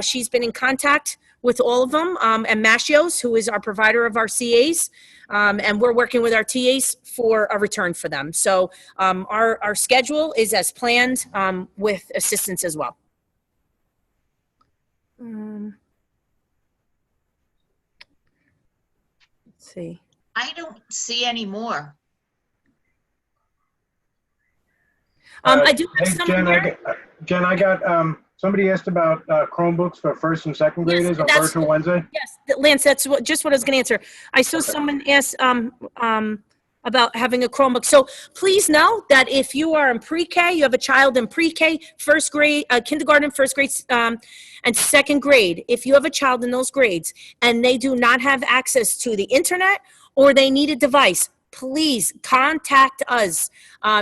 she's been in contact with all of them, and Mashios, who is our provider of our CAs, and we're working with our TAs for a return for them. So our schedule is as planned with assistance as well. Let's see. I don't see any more. I do have Hey, someone here. Jen, I got, somebody asked about Chromebooks for first and second graders on virtual Wednesday. Yes, Lance, that's just what I was going to answer. I saw someone ask about having a Chromebook. So please know that if you are in pre-K, you have a child in pre-K, first grade, kindergarten, first grade, and second grade, if you have a child in those grades and they do not have access to the internet or they need a device, please contact us.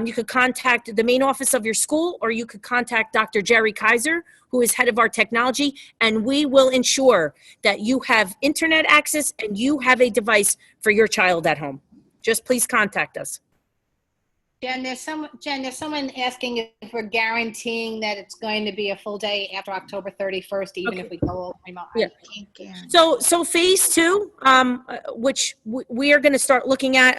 You could contact the main office of your school, or you could contact Dr. Jerry Kaiser, who is head of our technology, and we will ensure that you have internet access and you have a device for your child at home. Just please contact us. Jen, there's someone asking if we're guaranteeing that it's going to be a full day after October 31st, even if we go remote. Yeah. So phase 2, which we are going to start looking at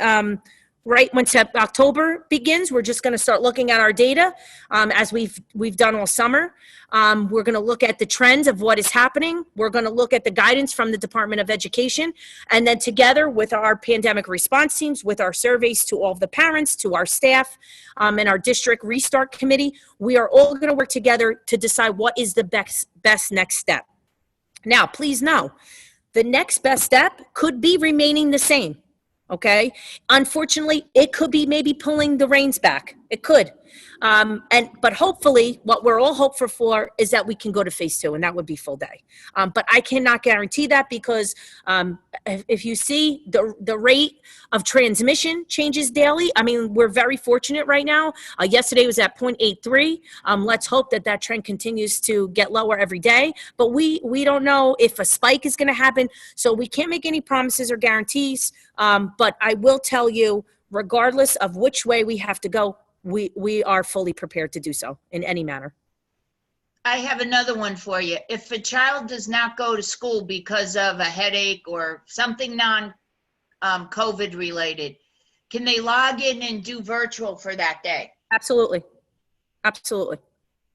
right when October begins. We're just going to start looking at our data as we've done all summer. We're going to look at the trends of what is happening. We're going to look at the guidance from the Department of Education, and then together with our pandemic response teams, with our surveys to all of the parents, to our staff, and our district restart committee, we are all going to work together to decide what is the best next step. Now, please know, the next best step could be remaining the same. Okay. Unfortunately, it could be maybe pulling the reins back. It could. But hopefully what we're all hopeful for is that we can go to phase 2, and that would be full day. But I cannot guarantee that because if you see the rate of transmission changes daily, I mean, we're very fortunate right now. Yesterday was at 0.83. Let's hope that trend continues to get lower every day, but we don't know if a spike is going to happen. So we can't make any promises or guarantees. But I will tell you, regardless of which way we have to go, we are fully prepared to do so in any manner. I have another one for you. If a child does not go to school because of a headache or something non-COVID related, can they log in and do virtual for that day? Absolutely. Absolutely.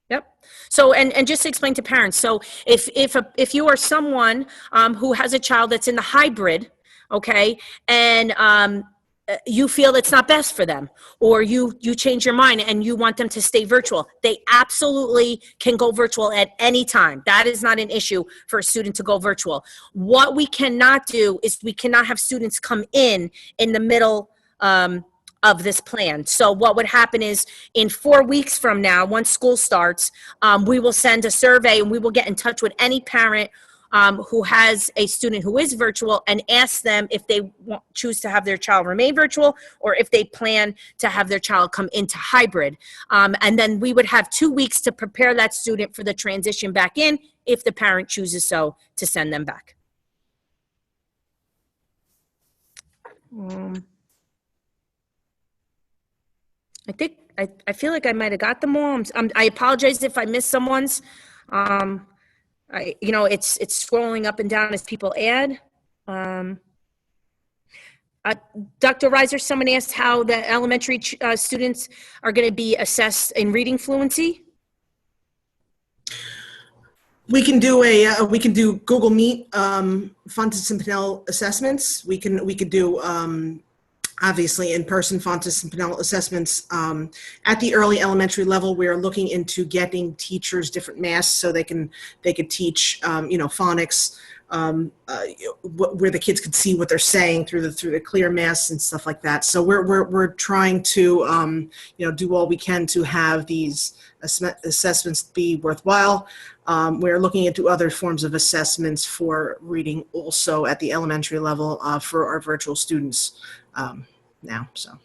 Yep. So, and just to explain to parents, so if you are someone who has a child that's in the hybrid, okay, and you feel it's not best for them, or you change your mind and you want them to stay virtual, they absolutely can go virtual at any time. That is not an issue for a student to go virtual. What we cannot do is we cannot have students come in the middle of this plan. So what would happen is in 4 weeks from now, once school starts, we will send a survey and we will get in touch with any parent who has a student who is virtual and ask them if they choose to have their child remain virtual or if they plan to have their child come into hybrid. And then we would have 2 weeks to prepare that student for the transition back in if the parent chooses so to send them back. I feel like I might have got them all. I apologize if I missed someone's. It's scrolling up and down as people add. Dr. Riser, someone asked how the elementary students are going to be assessed in reading fluency. We can do Google Meet, Fontes and Pinnell assessments. We could do obviously in-person Fontes and Pinnell assessments. At the early elementary level, we are looking into getting teachers different masks so they could teach phonics, where the kids could see what they're saying through the clear masks and stuff like that. So we're trying to do all we can to have these assessments be worthwhile. We're looking into other forms of assessments for reading also at the elementary level for our virtual students now. So.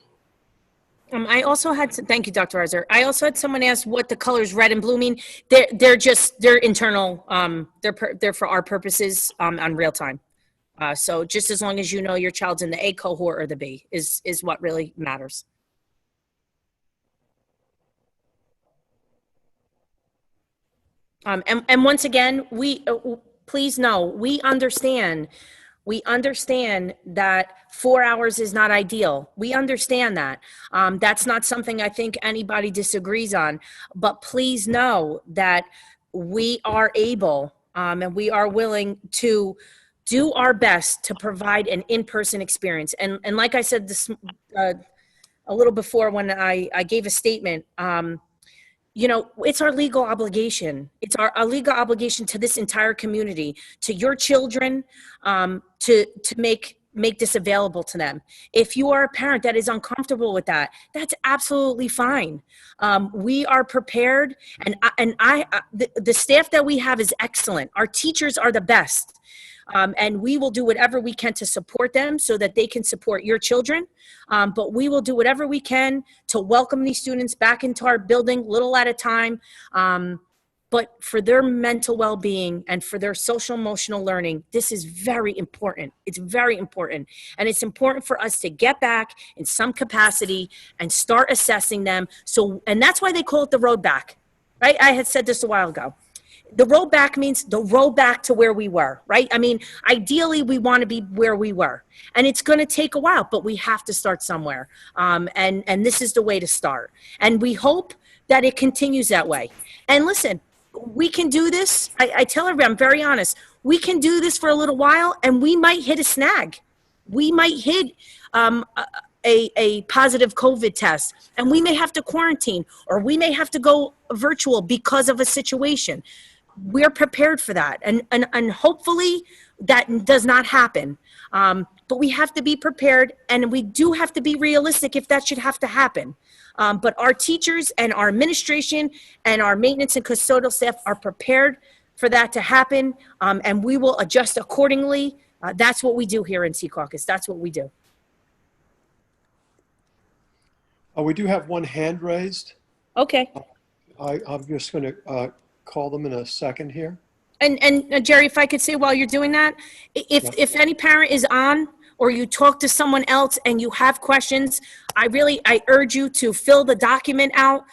I also had, thank you, Dr. Riser. I also had someone ask what the colors red and blue mean. They're internal. They're for our purposes on real time. So just as long as you know your child's in the A cohort or the B is what really matters. And once again, please know, we understand that 4 hours is not ideal. We understand that. That's not something I think anybody disagrees on, but please know that we are able and we are willing to do our best to provide an in-person experience. And like I said this a little before when I gave a statement, it's our legal obligation. It's our legal obligation to this entire community, to your children, to make this available to them. If you are a parent that is uncomfortable with that, that's absolutely fine. We are prepared, and the staff that we have is excellent. Our teachers are the best. And we will do whatever we can to support them so that they can support your children. But we will do whatever we can to welcome these students back into our building, little at a time. But for their mental well-being and for their social emotional learning, this is very important. It's very important. And it's important for us to get back in some capacity and start assessing them. And that's why they call it the road back, right? I had said this a while ago. The road back means the road back to where we were, right? I mean, ideally, we want to be where we were. And it's going to take a while, but we have to start somewhere. And this is the way to start. And we hope that it continues that way. And listen, we can do this. I tell everybody, I'm very honest. We can do this for a little while, and we might hit a snag. We might hit a positive COVID test, and we may have to quarantine, or we may have to go virtual because of a situation. We're prepared for that. And hopefully that does not happen. But we have to be prepared, and we do have to be realistic if that should have to happen. But our teachers and our administration and our maintenance and custodial staff are prepared for that to happen. And we will adjust accordingly. That's what we do here in Sea Caucus. That's what we do. We do have one hand raised. Okay. I'm just going to call them in a second here. And Jerry, if I could say while you're doing that, if any parent is on or you talk to someone else and you have questions, I urge you to fill the document out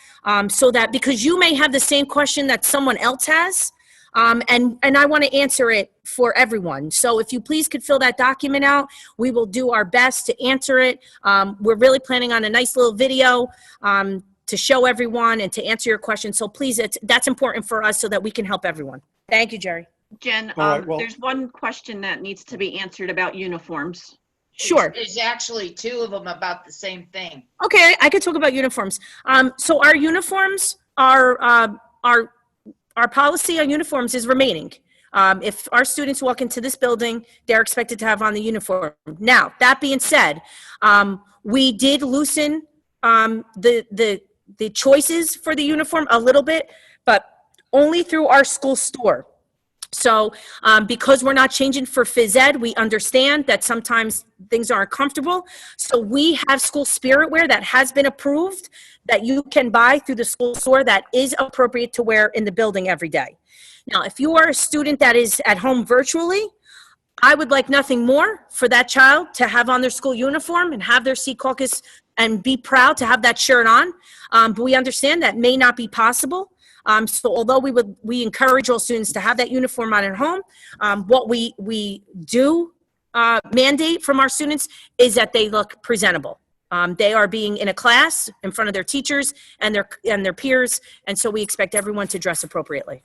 so that, because you may have the same question that someone else has. And I want to answer it for everyone. So if you please could fill that document out, we will do our best to answer it. We're really planning on a nice little video to show everyone and to answer your questions. So please, that's important for us so that we can help everyone. Thank you, Jerry. Jen, right, well, there's one question that needs to be answered about uniforms. Sure. There's actually two of them about the same thing. Okay, I could talk about uniforms. So our uniforms our policy on uniforms is remaining. If our students walk into this building, they're expected to have on the uniform. Now, that being said, we did loosen the choices for the uniform a little bit, but only through our school store. So because we're not changing for phys ed, we understand that sometimes things aren't comfortable. So we have school spirit wear that has been approved that you can buy through the school store that is appropriate to wear in the building every day. Now, if you are a student that is at home virtually, I would like nothing more for that child to have on their school uniform and have their Sea Caucus and be proud to have that shirt on. But we understand that may not be possible. So although we encourage all students to have that uniform on at home, what we do mandate from our students is that they look presentable. They are being in a class in front of their teachers and their peers, and so we expect everyone to dress appropriately.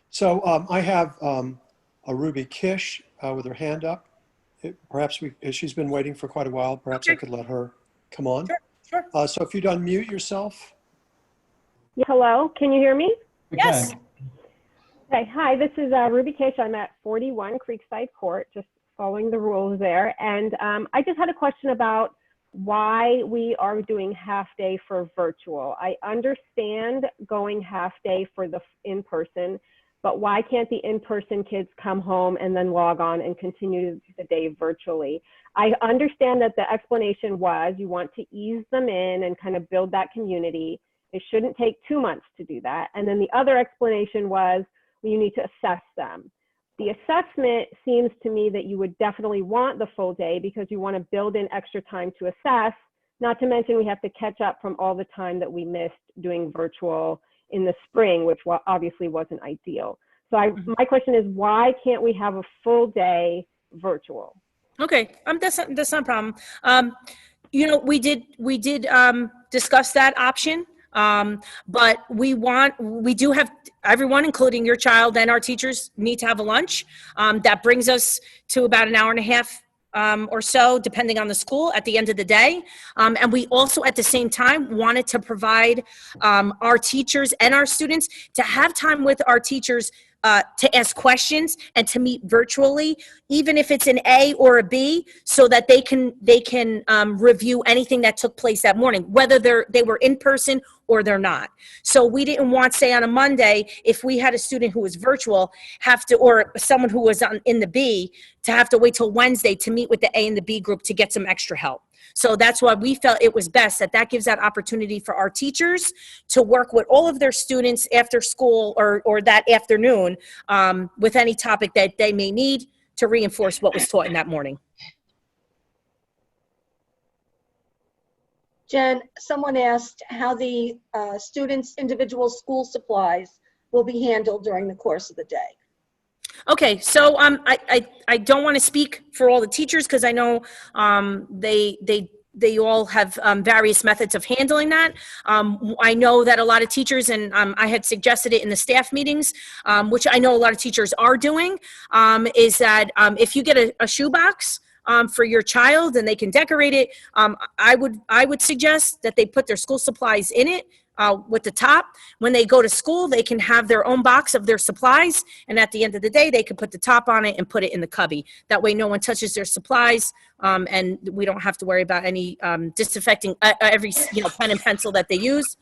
So I have a Ruby Kish with her hand up. Perhaps she's been waiting for quite a while. Perhaps I could let her come on. Sure. So if you'd unmute yourself. Yeah, hello, can you hear me? Yes. Okay, hi, this is Ruby Kish. I'm at 41 Creekside Court, just following the rules there. And I just had a question about why we are doing half day for virtual. I understand going half day for the in-person, but why can't the in-person kids come home and then log on and continue the day virtually? I understand that the explanation was you want to ease them in and kind of build that community. It shouldn't take 2 months to do that. And then the other explanation was, well, you need to assess them. The assessment seems to me that you would definitely want the full day because you want to build in extra time to assess, not to mention we have to catch up from all the time that we missed doing virtual in the spring, which obviously wasn't ideal. So my question is, why can't we have a full day virtual? Okay, that's not a problem. You know, we did discuss that option. But we do have everyone, including your child and our teachers, need to have a lunch. That brings us to about an hour and a half or so, depending on the school at the end of the day. And we also, at the same time, wanted to provide our teachers and our students to have time with our teachers to ask questions and to meet virtually, even if it's an A or a B, so that they can review anything that took place that morning, whether they were in person or they're not. So we didn't want, say, on a Monday, if we had a student who was virtual, or someone who was in the B, to have to wait till Wednesday to meet with the A and the B group to get some extra help. So that's why we felt it was best that gives that opportunity for our teachers to work with all of their students after school or that afternoon with any topic that they may need to reinforce what was taught in that morning. Jen, someone asked how the students' individual school supplies will be handled during the course of the day. Okay, so I don't want to speak for all the teachers because I know they all have various methods of handling that. I know that a lot of teachers, and I had suggested it in the staff meetings, which I know a lot of teachers are doing, is that if you get a shoebox for your child and they can decorate it, I would suggest that they put their school supplies in it. With the top, when they go to school, they can have their own box of their supplies, and at the end of the day, they can put the top on it and put it in the cubby. That way, no one touches their supplies, and we don't have to worry about any disinfecting every pen and pencil that they use,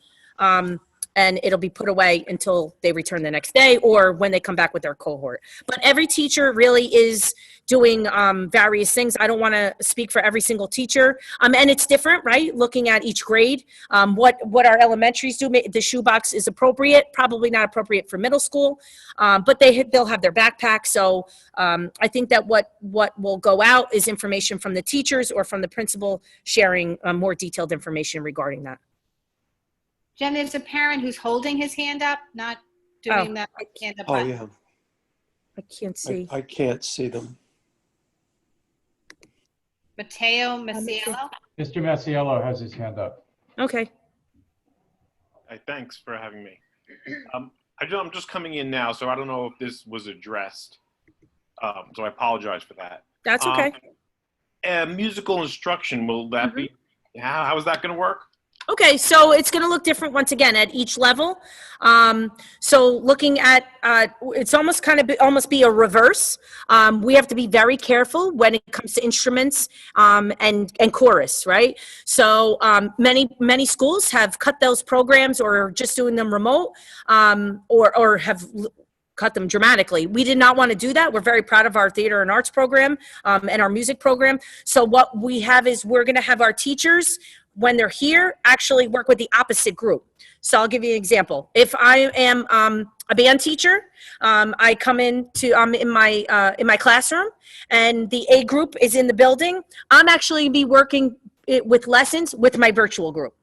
and it'll be put away until they return the next day or when they come back with their cohort. But every teacher really is doing various things. I don't want to speak for every single teacher. And it's different, right? Looking at each grade, what our elementaries do. The shoebox is appropriate, probably not appropriate for middle school, but they'll have their backpack. So I think that what will go out is information from the teachers or from the principal sharing more detailed information regarding that. Jen, there's a parent who's holding his hand up, not doing that hand up. Oh, yeah. I can't see. I can't see them. Mateo Maciello. Mr. Maciello has his hand up. Okay. Hi, thanks for having me. I'm just coming in now, so I don't know if this was addressed. So I apologize for that. That's okay. Musical instruction, will that be, how is that going to work? Okay, so it's going to look different once again at each level. So looking at, it's almost be a reverse. We have to be very careful when it comes to instruments and chorus, right? So many schools have cut those programs or are just doing them remote or have cut them dramatically. We did not want to do that. We're very proud of our theater and arts program and our music program. So what we have is we're going to have our teachers, when they're here, actually work with the opposite group. So I'll give you an example. If I am a band teacher, I come in in my classroom, and the A group is in the building. I'm actually be working with lessons with my virtual group,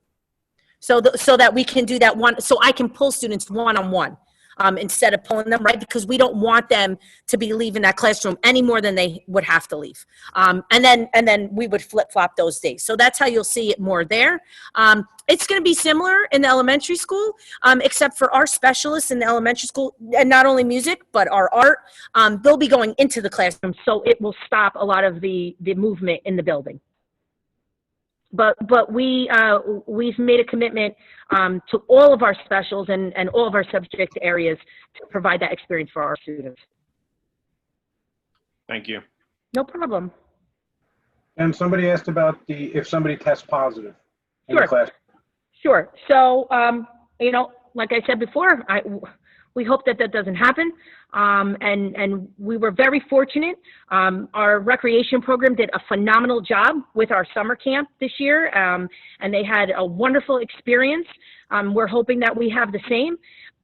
so that we can do that one. So I can pull students one-on-one instead of pulling them, right? Because we don't want them to be leaving that classroom any more than they would have to leave. And then we would flip-flop those days. So that's how you'll see it more there. It's going to be similar in the elementary school, except for our specialists in the elementary school, and not only music, but our art, they'll be going into the classroom, so it will stop a lot of the movement in the building. But we've made a commitment to all of our specials and all of our subject areas to provide that experience for our students. Thank you. No problem. And somebody asked about if somebody tests positive in the class. Sure. So, you know, like I said before, we hope that doesn't happen. And we were very fortunate. Our recreation program did a phenomenal job with our summer camp this year, and they had a wonderful experience. We're hoping that we have the same,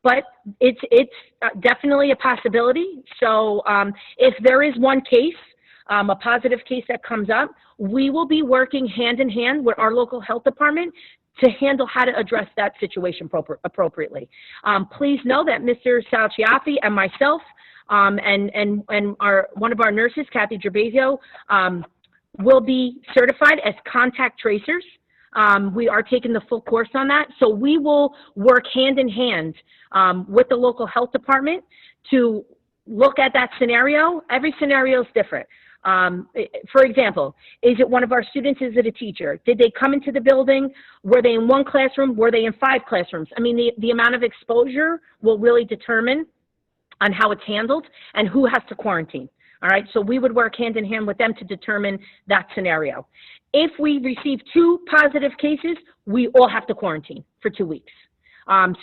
but it's definitely a possibility. So if there is one case, a positive case that comes up, we will be working hand in hand with our local health department to handle how to address that situation appropriately. Please know that Mr. Salciafi and myself and one of our nurses, Kathy Gervasio, will be certified as contact tracers. We are taking the full course on that. So we will work hand in hand with the local health department to look at that scenario. Every scenario is different. For example, is it one of our students? Is it a teacher? Did they come into the building? Were they in one classroom? Were they in 5 classrooms? I mean, the amount of exposure will really determine on how it's handled and who has to quarantine. All right, so we would work hand in hand with them to determine that scenario. If we receive 2 positive cases, we all have to quarantine for 2 weeks.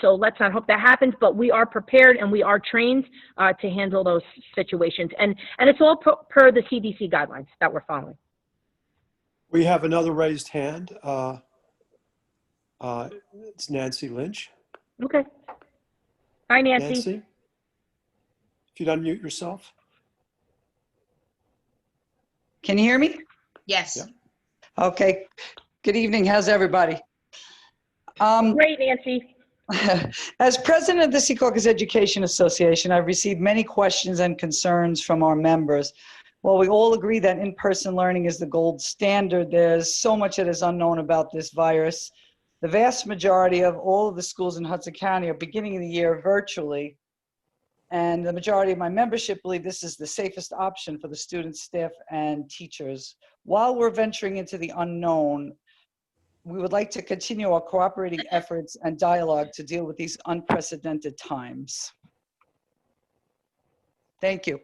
So let's not hope that happens, but we are prepared and we are trained to handle those situations. And it's all per the CDC guidelines that we're following. We have another raised hand. It's Nancy Lynch. Okay. Hi, Nancy. Nancy, if you'd unmute yourself. Can you hear me? Yes. Yeah. Okay. Good evening. How's everybody? Great, Nancy. As president of the Secaucus Education Association, I've received many questions and concerns from our members. While we all agree that in-person learning is the gold standard, there's so much that is unknown about this virus. The vast majority of all of the schools in Hudson County are beginning the year virtually, and the majority of my membership believe this is the safest option for the students, staff, and teachers. While we're venturing into the unknown, we would like to continue our cooperating efforts and dialogue to deal with these unprecedented times. Thank you.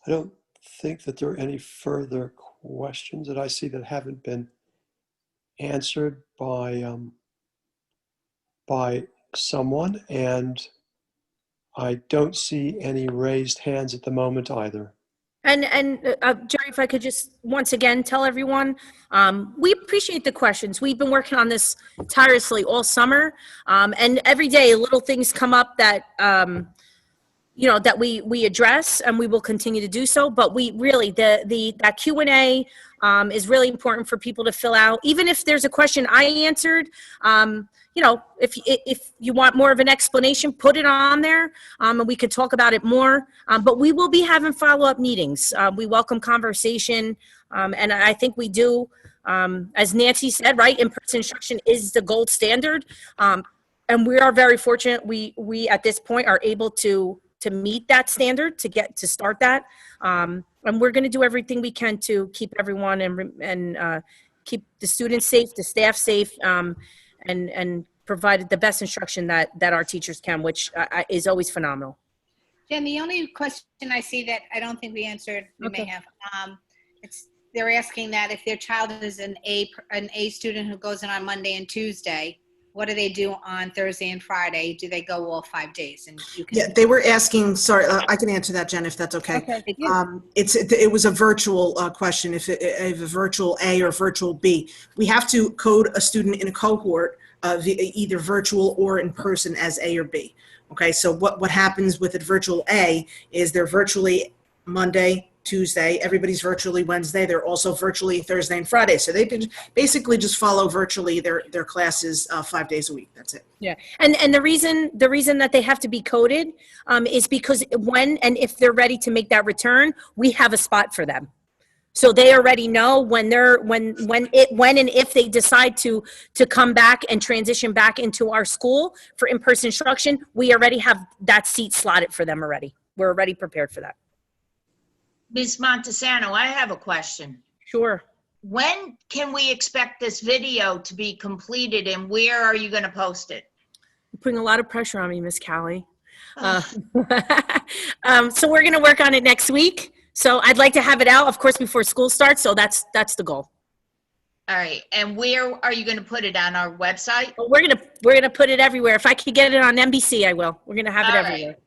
I don't think that there are any further questions that I see that haven't been answered by someone, and I don't see any raised hands at the moment either. And Jerry, if I could just once again tell everyone, we appreciate the questions. We've been working on this tirelessly all summer, and every day little things come up that that we address, and we will continue to do so. But we really that Q&A is really important for people to fill out. Even if there's a question I answered, if you want more of an explanation, put it on there, and we could talk about it more. But we will be having follow-up meetings. We welcome conversation, and I think we do. As Nancy said, right, in-person instruction is the gold standard, and we are very fortunate. We at this point are able to meet that standard, to start that, and we're going to do everything we can to keep everyone and keep the students safe, the staff safe. and provide the best instruction that our teachers can, which is always phenomenal. Jen, the only question I see that I don't think we answered, we may have, they're asking that if their child is an A student who goes in on Monday and Tuesday, what do they do on Thursday and Friday? Do they go all 5 days? And you can. Yeah, they were asking, sorry, I can answer that, Jen, if that's okay. Okay. It was a virtual question, if a virtual A or virtual B. We have to code a student in a cohort, either virtual or in person as A or B. Okay, so what happens with a virtual A is they're virtually Monday, Tuesday, everybody's virtually Wednesday, they're also virtually Thursday and Friday. So they can basically just follow virtually their classes 5 days a week. That's it. Yeah. And the reason that they have to be coded is because when and if they're ready to make that return, we have a spot for them. So they already know when and if they decide to come back and transition back into our school for in-person instruction, we already have that seat slotted for them already. We're already prepared for that. Ms. Montesano, I have a question. Sure. When can we expect this video to be completed, and where are you going to post it? You're putting a lot of pressure on me, Miss Callie. So we're going to work on it next week. So I'd like to have it out, of course, before school starts. So that's the goal. All right. And where are you going to put it? On our website? Well, we're gonna put it everywhere. If I could get it on NBC, I will. We're gonna have it everywhere.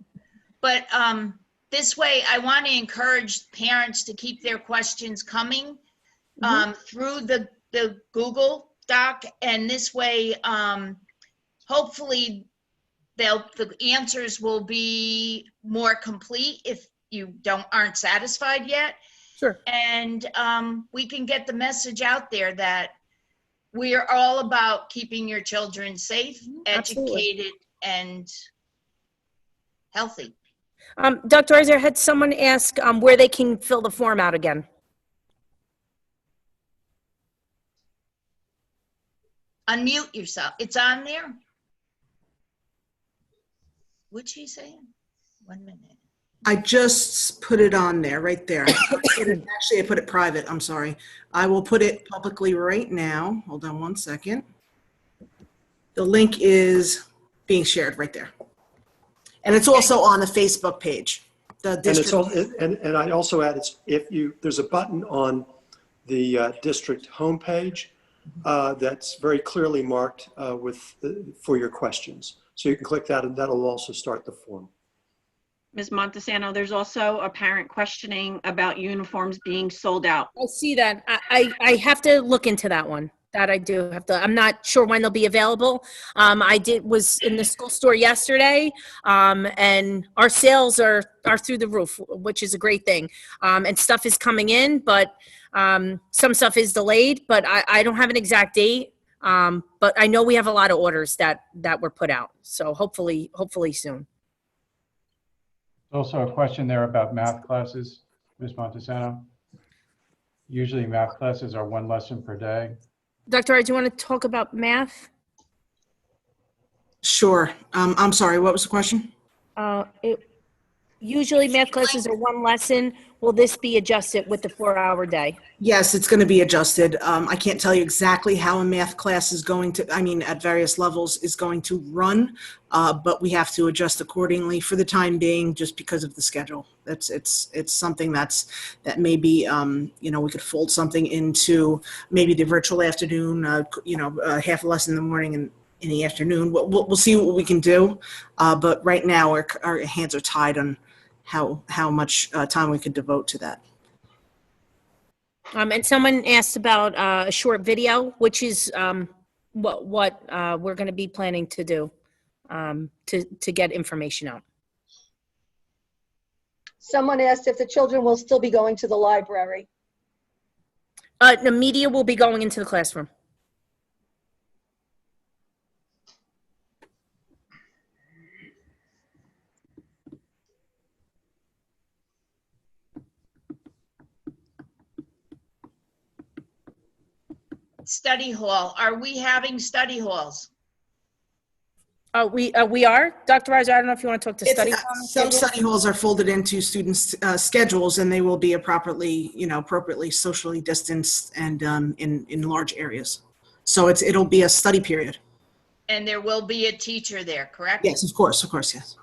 But this way, I want to encourage parents to keep their questions coming through the Google Doc, and this way, hopefully, the answers will be more complete if you aren't satisfied yet. Sure. And we can get the message out there that we are all about keeping your children safe, educated, and healthy. Dr. Riser, had someone ask where they can fill the form out again. Unmute yourself. It's on there. What's she saying? 1 minute. I just put it on there, right there. Actually, I put it private. I'm sorry. I will put it publicly right now. Hold on 1 second. The link is being shared right there. And it's also on the Facebook page. And I'd also add, there's a button on the district homepage that's very clearly marked for your questions. So you can click that, and that'll also start the form. Ms. Montesano, there's also a parent questioning about uniforms being sold out. I see that. I have to look into that one. That I do have to. I'm not sure when they'll be available. Was in the school store yesterday, and our sales are through the roof, which is a great thing. And stuff is coming in, but some stuff is delayed. But I don't have an exact date. But I know we have a lot of orders that were put out. So hopefully soon. Also a question there about math classes, Ms. Montesano. Usually math classes are 1 lesson per day. Dr. R, do you want to talk about math? Sure. I'm sorry, what was the question? Usually math classes are 1 lesson. Will this be adjusted with the 4-hour day? Yes, it's going to be adjusted. I can't tell you exactly how a math class is going to, at various levels is going to run, but we have to adjust accordingly for the time being just because of the schedule. It's something that maybe, we could fold something into maybe the virtual afternoon, half a lesson in the morning and in the afternoon. We'll see what we can do, but right now our hands are tied on how much time we could devote to that. And someone asked about a short video, which is what we're going to be planning to do to get information out. Someone asked if the children will still be going to the library. The media will be going into the classroom. Study hall. Are we having study halls? We are. Dr. Riser, I don't know if you want to talk to study halls. Some study halls are folded into students' schedules, and they will be appropriately socially distanced and in large areas. So it'll be a study period. And there will be a teacher there, correct? Yes, of course, yes.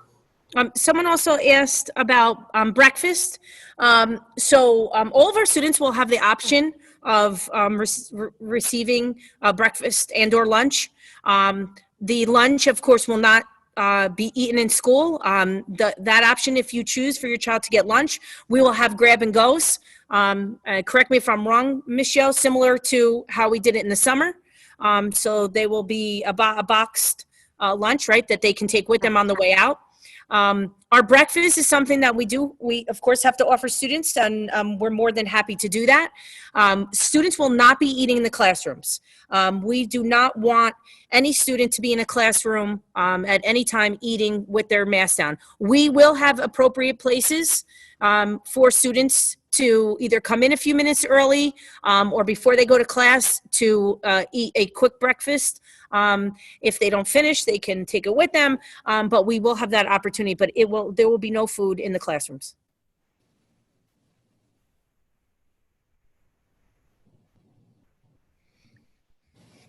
Someone also asked about breakfast. All of our students will have the option of receiving breakfast and/or lunch. The lunch, of course, will not be eaten in school. That option, if you choose for your child to get lunch, we will have grab and goes. Correct me if I'm wrong, Ms. Yo, similar to how we did it in the summer. So they will be a boxed lunch, right, that they can take with them on the way out. Our breakfast is something that we of course have to offer students, and we're more than happy to do that. Students will not be eating in the classrooms. We do not want any student to be in a classroom at any time eating with their mask down. We will have appropriate places for students to either come in a few minutes early or before they go to class to eat a quick breakfast. If they don't finish, they can take it with them, but we will have that opportunity, but there will be no food in the classrooms.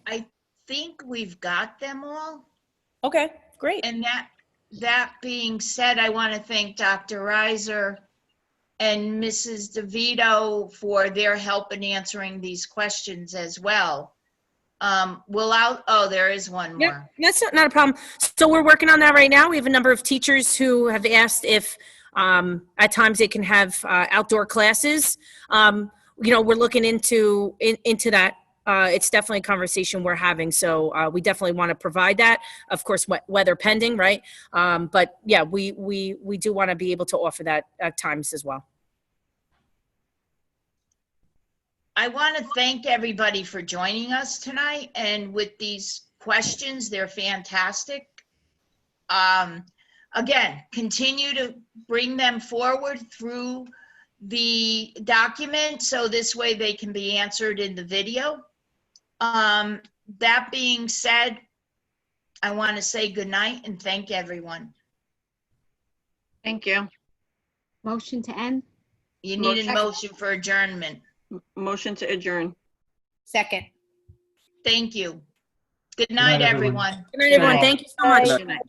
I think we've got them all. Okay, great. And that being said, I want to thank Dr. Riser and Mrs. DeVito for their help in answering these questions as well. There is one more. Yeah, that's not a problem. So we're working on that right now. We have a number of teachers who have asked if at times they can have outdoor classes. We're looking into that. It's definitely a conversation we're having. So we definitely want to provide that. Of course, weather pending, right? But yeah, we do want to be able to offer that at times as well. I want to thank everybody for joining us tonight, and with these questions, they're fantastic. Again, continue to bring them forward through the document so this way they can be answered in the video. That being said, I want to say good night and thank everyone. Thank you. Motion to end? You need a motion for adjournment. Motion to adjourn. Second. Thank you. Good night, everyone. Good night, everyone. Thank you so much. Good night.